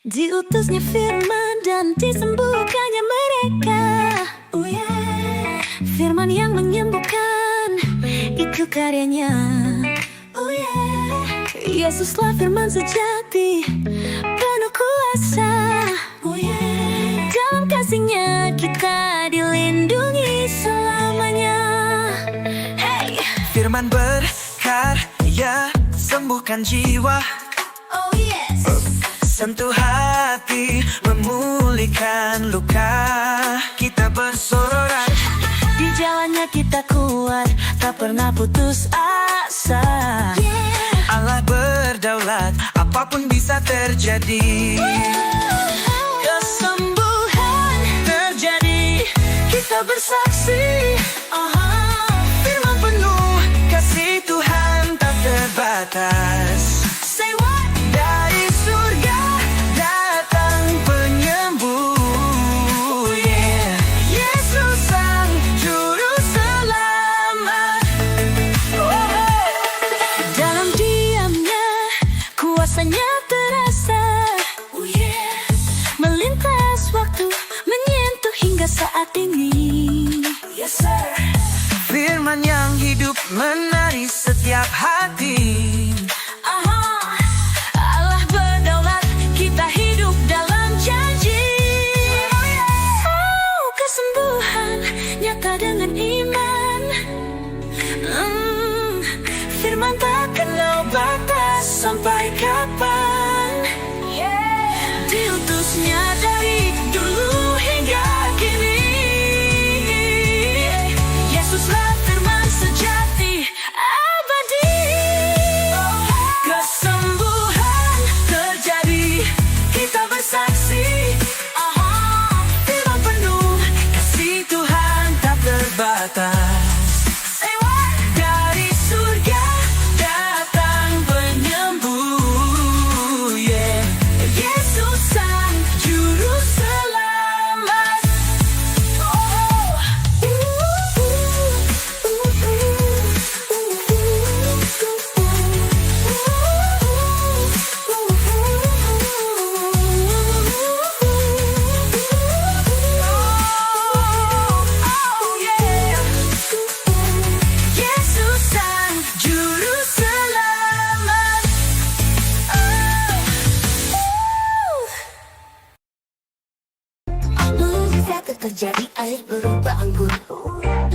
Diutusnya firman dan disembuhkannya mereka. Oh yeah. Firman yang menyembuhkan, itu karyanya. Oh yeah. Yesuslah firman sejati, penuh kuasa. Oh yeah. Dalam kasih-Nya kita dilindungi selamanya. Hey. Firman berkarya, sembuhkan jiwa. Oh yes. Sentuh hati, memulihkan luka. Kita bersororan, di jalannya kita kuat, tak pernah putus asa. Allah berdaulat, apapun bisa terjadi. Kesembuhan terjadi, kita bersaksi. Firman penuh, kasih Tuhan tak terbatas. Say what? Dari surga datang penyembuh, yeah. Yesus sang juru selamat. Dalam diamnya, kuasanya terasa. Oh yeah. Melintas waktu, menyentuh hingga saat ini. Yes sir. Firman yang hidup menari setiap hati. Allah berdaulat, kita hidup dalam janji. Oh, kesembuhan nyata dengan iman. Firman tak kenal batas, sampai kapan? Diutusnya dari dulu hingga kini. Yesuslah firman sejati, abadi. Kesembuhan terjadi, kita bersaksi. Firman penuh, kasih Tuhan tak terbatas. Say what? Dari surga datang penyembuh, yeah. Yesus sang juru selamat. Yesus sang juru selamat. Mujizat terjadi, air berubah anggur.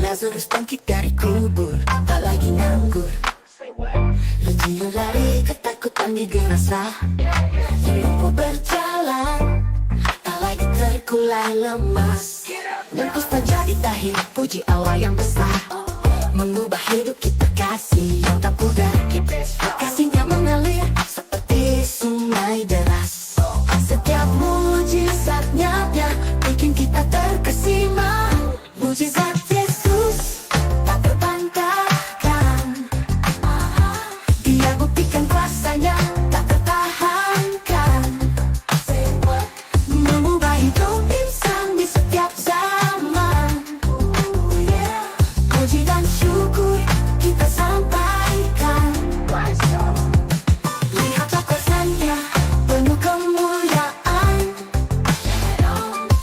Lazarus bangkit dari kubur, tak lagi nganggur. Letihnya lari, ketakutan dirasa. Hidupku berjalan, tak lagi terkulai lemas. Dan terus terjadi tahir, puji Allah yang besar. Mengubah hidup kita, kasih yang tak pudar. Kasih-Nya mengalir seperti sungai deras. Setiap mujizat-Nya bikin kita terkesima. Mujizat Yesus tak terbantahkan. Dia buktikan kuasa-Nya tak tertahankan. Mengubah hidup insan di setiap zaman. Puji dan syukur kita sampaikan. Lihatlah kuasa-Nya penuh kemuliaan.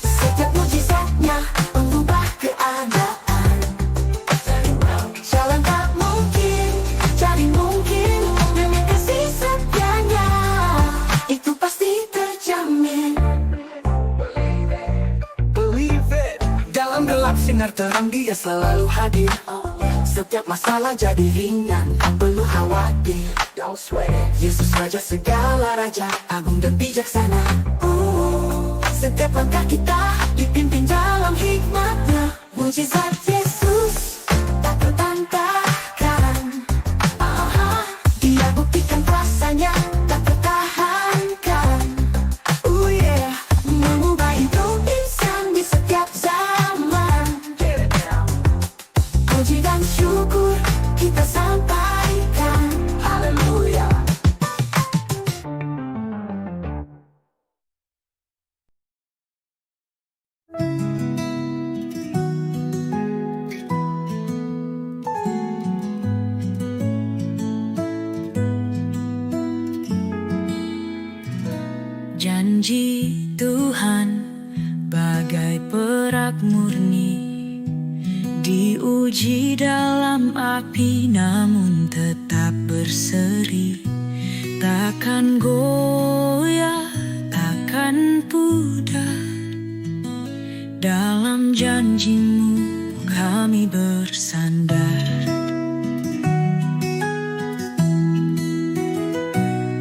Setiap mujizat-Nya mengubah keadaan. Jalan tak mungkin jadi mungkin dengan kasih setia-Nya. Itu pasti terjamin. Believe it. Dalam gelap sinar terang, Dia selalu hadir. Setiap masalah jadi ringan, tak perlu khawatir. Don't sweat it. Yesus Raja segala raja, agung dan bijaksana. Setiap langkah kita dipimpin dalam hikmat-Nya. Mujizat Yesus tak terbantahkan. Dia buktikan kuasa-Nya tak tertahankan. Oh yeah. Mengubah hidup insan di setiap zaman. Puji dan syukur kita sampaikan. takkan goyah, takkan pudar. Dalam janjimu kami bersandar.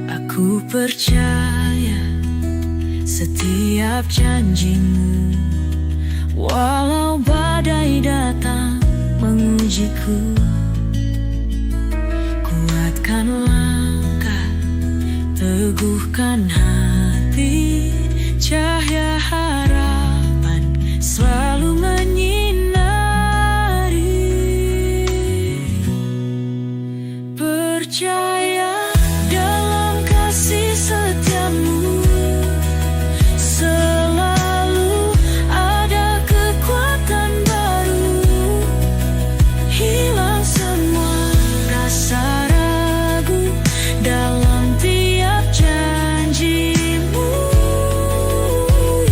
Aku percaya setiap janjimu, walau badai datang mengujiku. Kuatkan langkah, teguhkan hati, cahaya harapan selalu menyinari. Percaya dalam kasih setiamu, selalu ada kekuatan baru. Hilang semua rasa ragu dalam tiap janjimu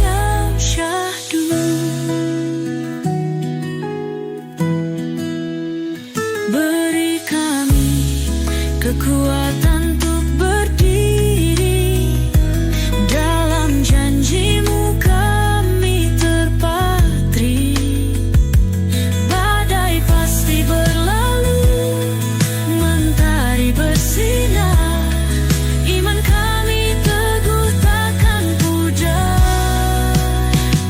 yang syahdu. Beri kami kekuatan untuk berdiri. Dalam janjimu kami terpatri. Badai pasti berlalu, mentari bersinar. Iman kami teguh takkan pudar.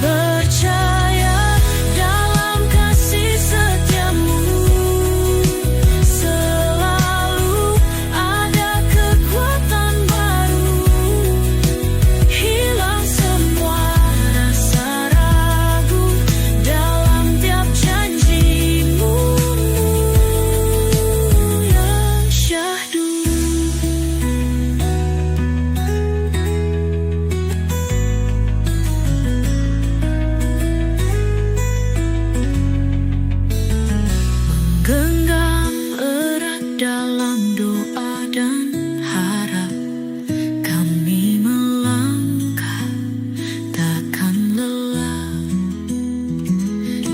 Percaya dalam kasih setiamu, selalu ada kekuatan baru. Hilang semua rasa ragu dalam tiap janjimu yang syahdu. Menggenggam erat dalam doa dan harap, kami melangkah takkan lelah.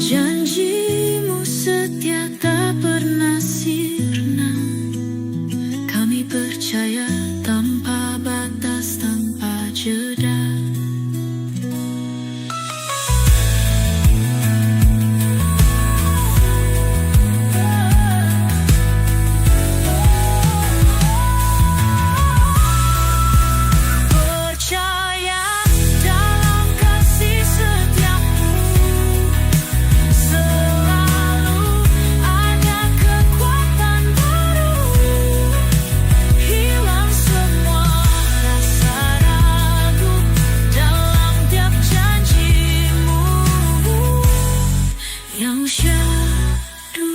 Janjimu setia tak pernah sirna. Kami percaya tanpa batas, tanpa jeda. Percaya dalam kasih setiamu, selalu ada kekuatan baru. Hilang semua rasa ragu dalam tiap janjimu yang syahdu.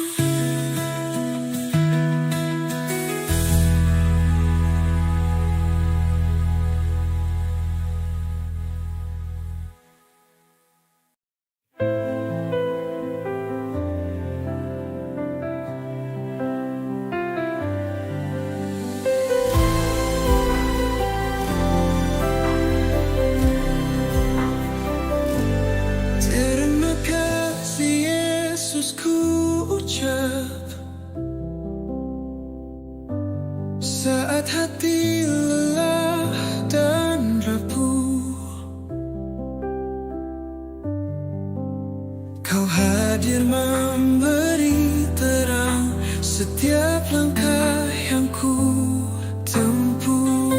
Terima kasih Yesus, ku ucap saat hati lelah dan rapuh. Kau hadir memberi terang setiap langkah yang ku tempuh.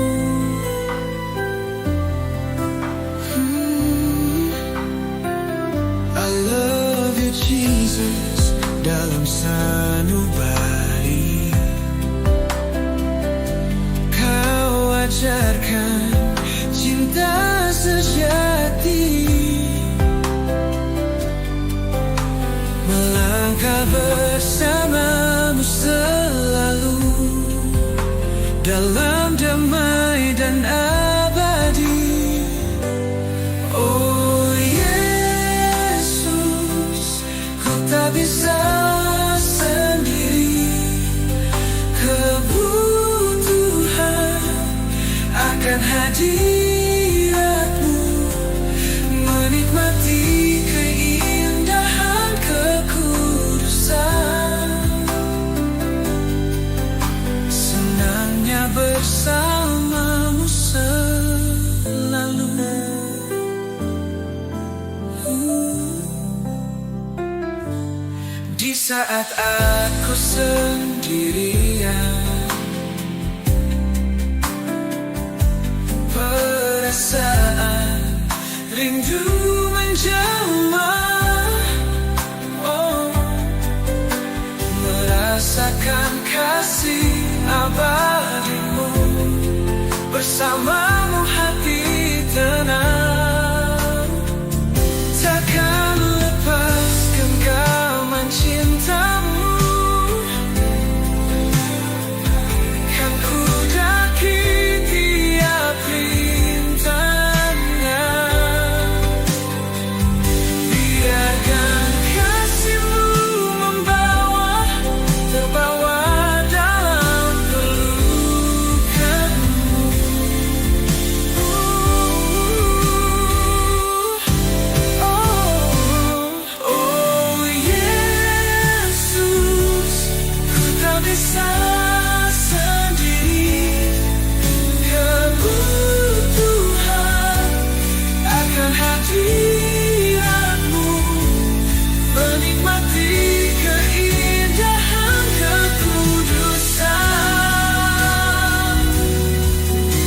I love you Jesus, dalam sanubari Kau ajarkan cinta sejati. Melangkah bersamamu selalu dalam damai dan abadi. Oh Yesus, ku tak bisa sendiri. Kebutuhan akan hadiratmu, menikmati keindahan kekudusan. Senangnya bersamamu saat aku sendirian, perasaan rindu menjelma. Oh, merasakan kasih abadimu, bersamamu hati tenang. Takkan lepas genggaman cintamu, kan ku daki tiap rintangnya. Biarkan kasihmu membawa, terbawa dalam pelukanmu. Oh Yesus, ku tak bisa sendiri, kebutuhan akan hadiratmu, menikmati keindahan kekudusan.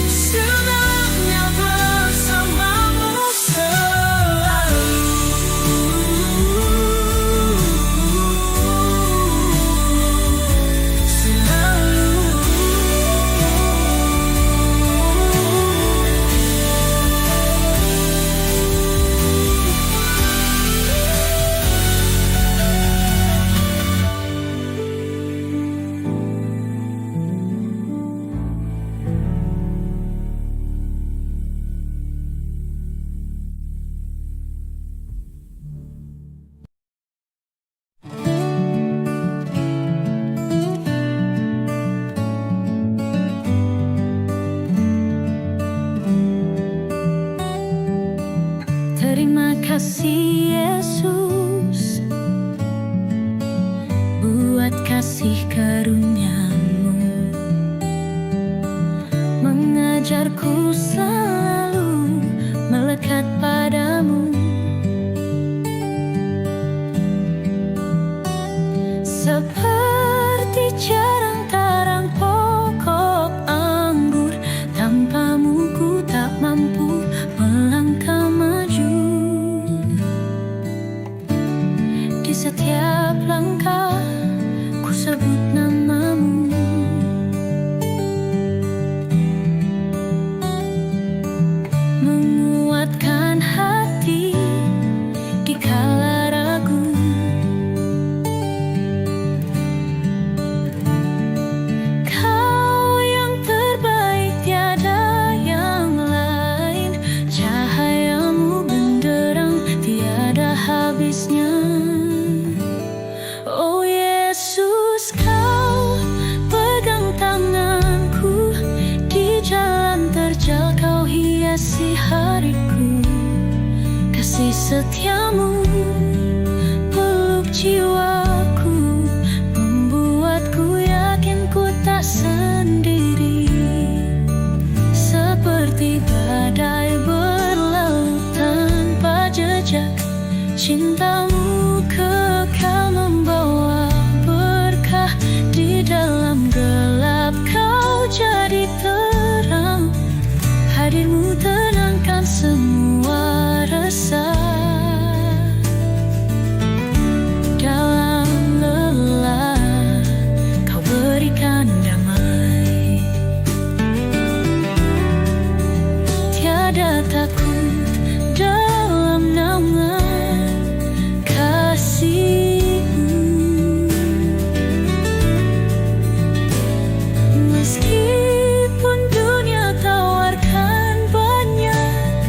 Senangnya bersamamu selalu. Terima kasih Yesus buat kasih karuniamu, mengajarku selalu melekat padamu. Seperti jarang-tarang pokok anggur, tanpamu ku tak mampu melangkah maju. Di setiap langkah ku sebut namamu, menguatkan hati di kala ragu. Kau yang terbaik, tiada yang lain. Cahayamu benderang, tiada habisnya. Oh Yesus, kau pegang tanganku, di jalan terjal kau hiasi hariku. Kasih setiamu peluk jiwaku, membuatku yakin ku tak sendiri. Seperti badai berlalu tanpa jejak, cintamu kekal membawa berkah. Di dalam gelap kau jadi terang, hadirmu tenangkan semua resah. Dalam lelah kau berikan damai, tiada takut dalam nama kasih-Mu. Meskipun dunia tawarkan banyak,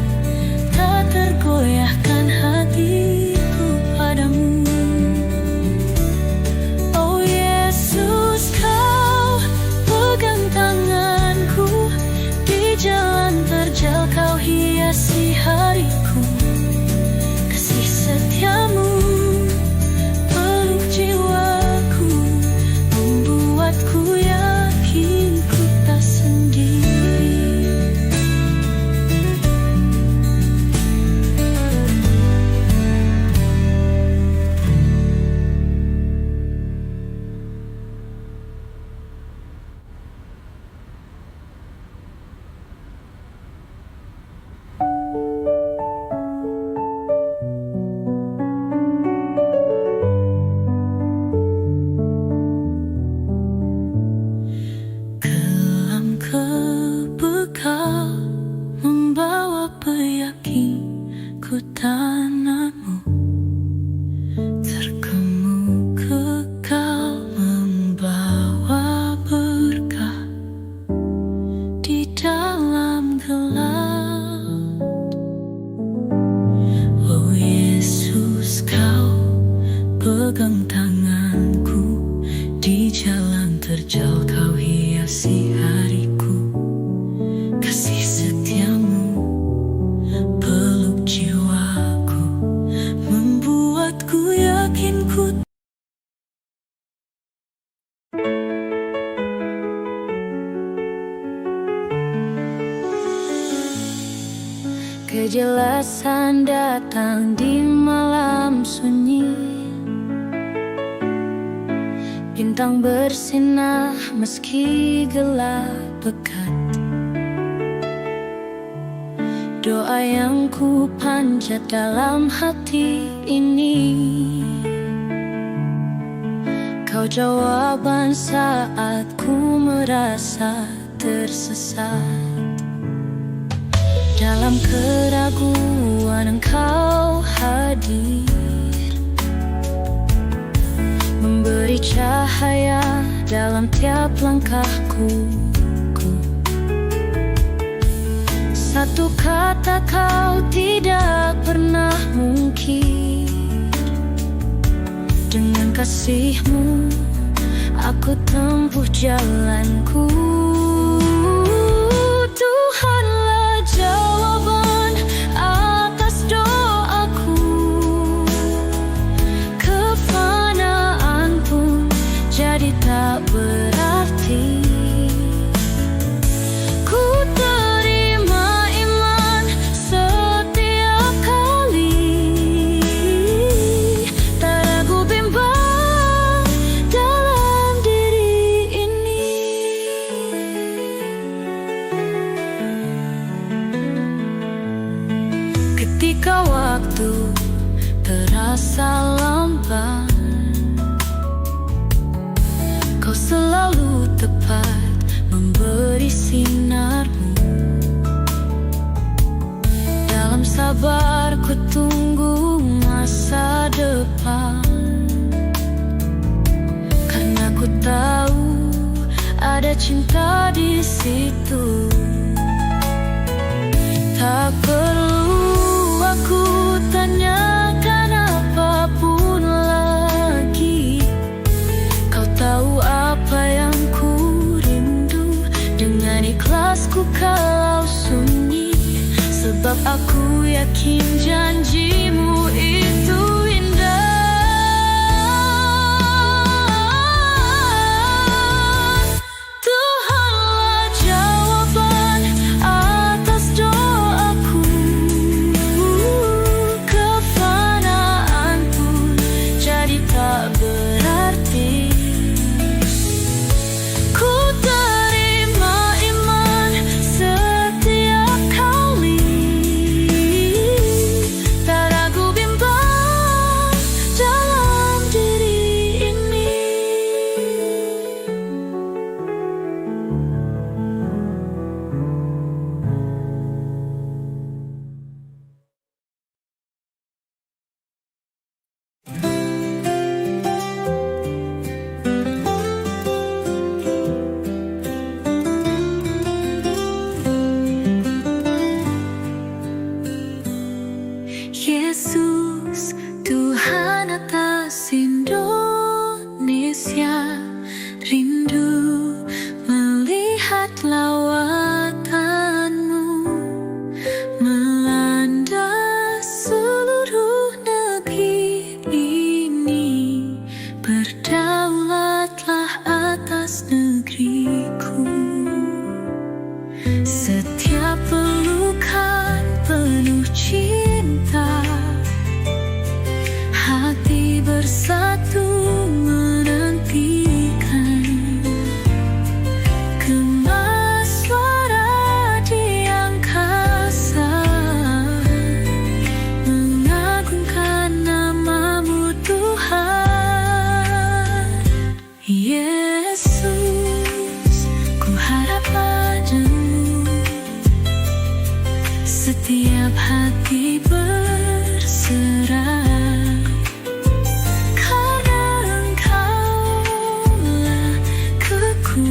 tak tergoyahkan hatiku padamu. Oh Yesus, kau pegang tanganku, di jalan terjal kau hiasi Kejelasan datang di malam sunyi, bintang bersinar meski gelap pekat. Doa yang ku panjat dalam hati ini, kau jawaban saat ku merasa tersesat. Dalam keraguan engkau hadir, memberi cahaya dalam tiap langkahku. Satu kata kau tidak pernah mungkin. Dengan kasih-Mu aku tempuh jalanku. Tuhanlah jawaban atas doaku. Kefanaan pun jadi tak berarti. Ku terima iman setiap kali, tak ragu bimbang dalam diri ini. Ketika waktu terasa lamban, kau selalu tepat memberi sinar-Mu. Dalam sabar ku tunggu masa depan, karena ku tahu ada cinta di situ. Tak perlu aku tanyakan apapun lagi, kau tahu apa yang ku rindu. Dengan ikhlas ku kalau sunyi, sebab aku yakin janji-Mu itu indah. Tuhanlah jawaban atas doaku. Kefanaan pun jadi tak berarti. Ku terima iman setiap kali, tak ragu bimbang dalam diri ini. Yesus, Tuhan atas Indonesia, rindu melihat lawatan-Mu melanda seluruh negeri ini. Berdaulatlah atas negeriku. Setiap pelukan penuh cinta, hati bersatu menantikan. Gemas suara di angkasa, mengagungkan nama-Mu Tuhan. Yesus, ku harap padamu. Setiap hati berserah, karena Engkaulah kekuatan.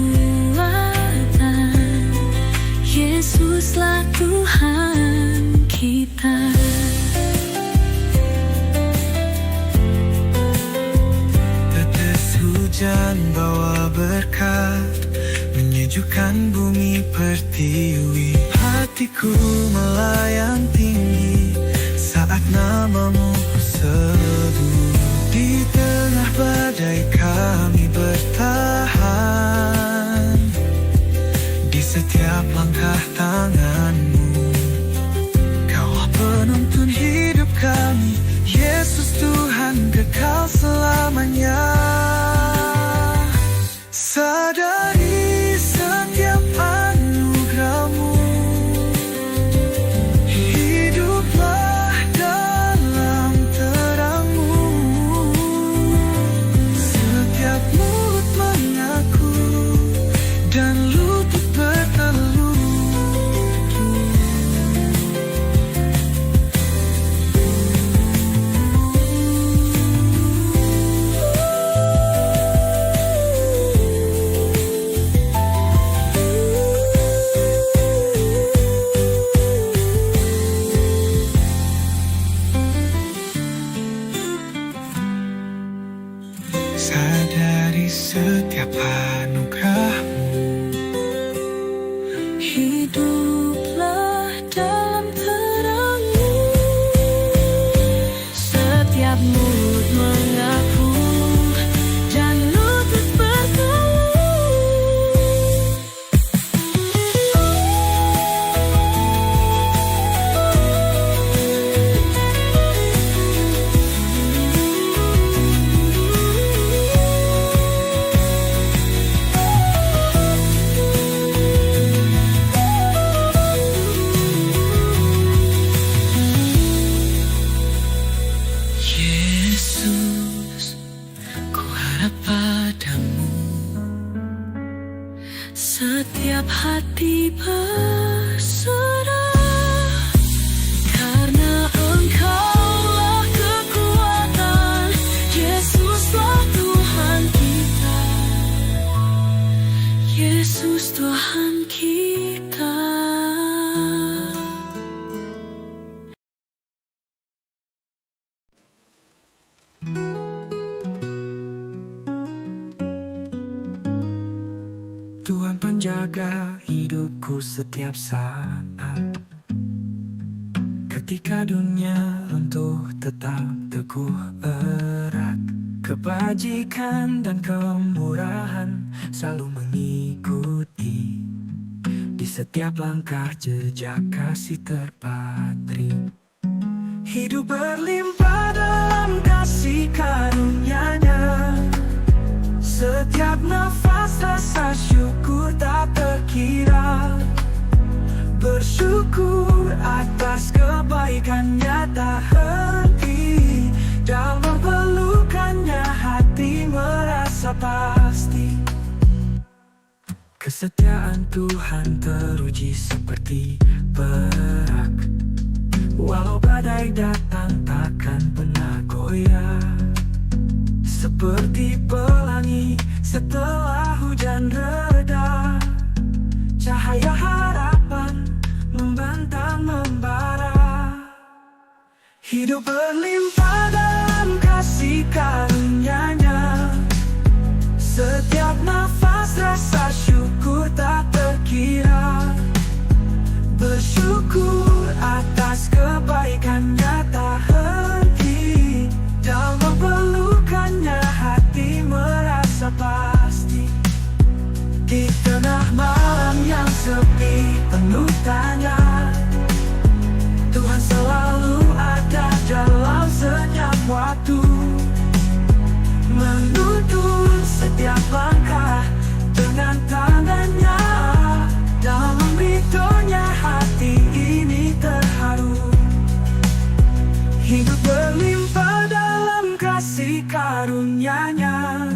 Yesuslah Tuhan kita. Tetes hujan bawa berkat, menyejukkan bumi pertiwi. Hatiku melayang tinggi saat nama-Mu seduh. Di tengah badai kami bertahan, di setiap langkah tangan-Mu. Kau menuntun hidup kami. Yesus Tuhan kekal selamanya. Sadari setiap anugerah-Mu, hiduplah dalam terang-Mu. Setiap mulut mengaku dan lutut berteluh. Sadari setiap anugerah-Mu, Hiduplah dalam terang-Mu. Setiap mulut mengaku dan lutut berteluh. Yesus, ku harap padamu. Setiap hati berserah, karena Engkaulah kekuatan. Yesuslah Tuhan kita. Yesus Tuhan kita. Tuhan penjaga hidupku setiap saat. Ketika dunia runtuh tetap teguh erat. Kebajikan dan kemurahan selalu mengikuti. Di setiap langkah jejak kasih terpatri. Hidup berlimpah dalam kasih karunia-Nya. Setiap nafas rasa syukur tak terkira. Bersyukur atas kebaikan-Nya tak henti. Dalam pelukan-Nya hati merasa pasti. Kesetiaan Tuhan teruji seperti perak. Walau badai datang takkan pernah goyah. Seperti pelangi setelah hujan reda. Cahaya harapan membentang membara. Hidup berlimpah dalam kasih karunia-Nya. Setiap nafas rasa syukur tak terkira. Bersyukur atas kebaikan-Nya tak henti. Dalam pelukan-Nya hati merasa pasti. Di tengah malam yang sepi penuh tanya, Tuhan selalu ada dalam senyap waktu. Menuntun setiap langkah dengan tangan-Nya. Dalam ridho-Nya hati ini terharu. Hidup berlimpah dalam kasih karunia-Nya.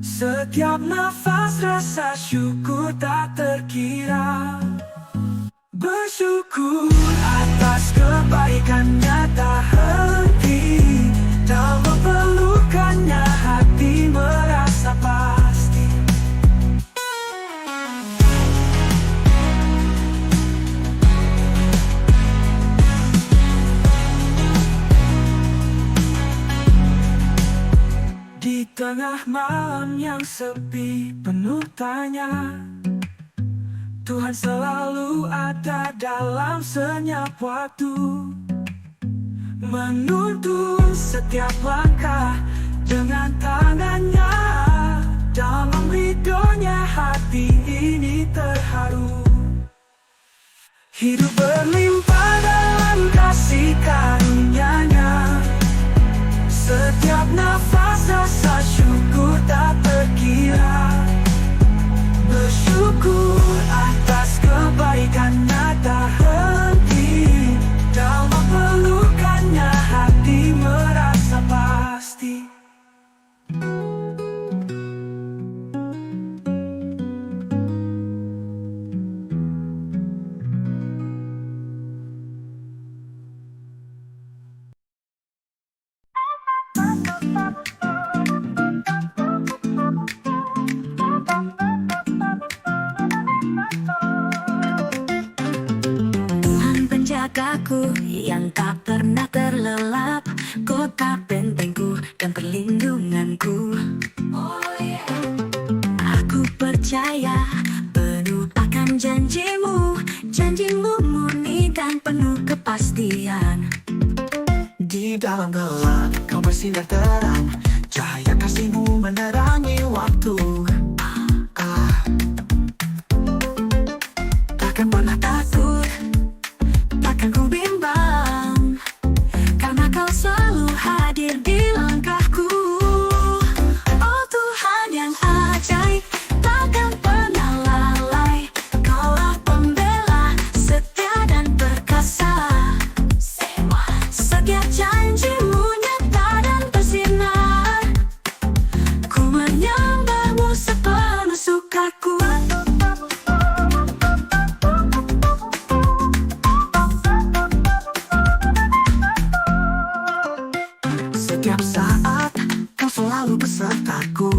Setiap nafas rasa syukur tak terkira. Bersyukur atas kebaikan-Nya tak henti. Dalam pelukan-Nya hati merasa pasti. Di tengah malam yang sepi penuh tanya, Tuhan selalu ada dalam senyap waktu. Menuntun setiap langkah dengan tangan-Nya. Dalam ridho-Nya hati ini terharu. Hidup berlimpah dalam kasih surgaku yang tak pernah terlelap, kota bentengku dan perlindunganku. Aku percaya penuh akan janjimu, janjimu murni dan penuh kepastian. Di dalam gelap kau bersinar terang, cahaya kasihmu menerangi waktu. Takkan pernah takut, takkan ku bimbang, karena kau selalu hadir di langkahku. Oh Tuhan yang ajaib, takkan pernah lalai. Kaulah pembela setia dan perkasa. Setiap janjimu nyata dan bersinar, ku menyembahmu sepenuh sukaku. Setiap saat kau selalu besertaku,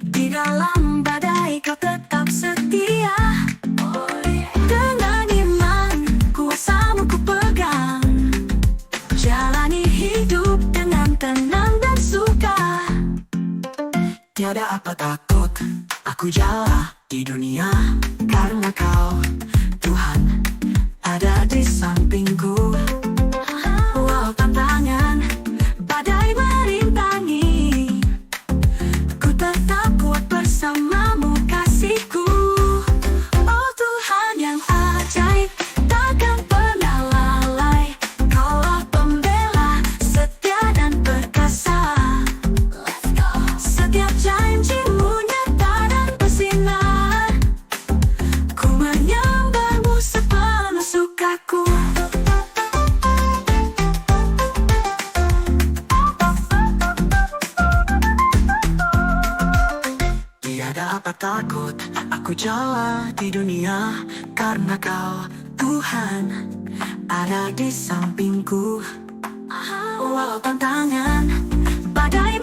di dalam badai kau tetap setia. Dengan iman kuasamu ku pegang, jalani hidup dengan tenang dan suka. Tiada apa takut aku jala di dunia, karena kau Tuhan ada di sampingku. Walau tantangan badai merintangi, ku tetap kuat bersamamu kasihku. Oh Tuhan yang ajaib, takkan pernah lalai. Kaulah pembela setia dan perkasa. Setiap janjimu nyata dan bersinar, ku menyembahmu sepenuh sukaku. Tiada apa takut aku jala di dunia, karena kau Tuhan ada di sampingku. Walau tantangan badai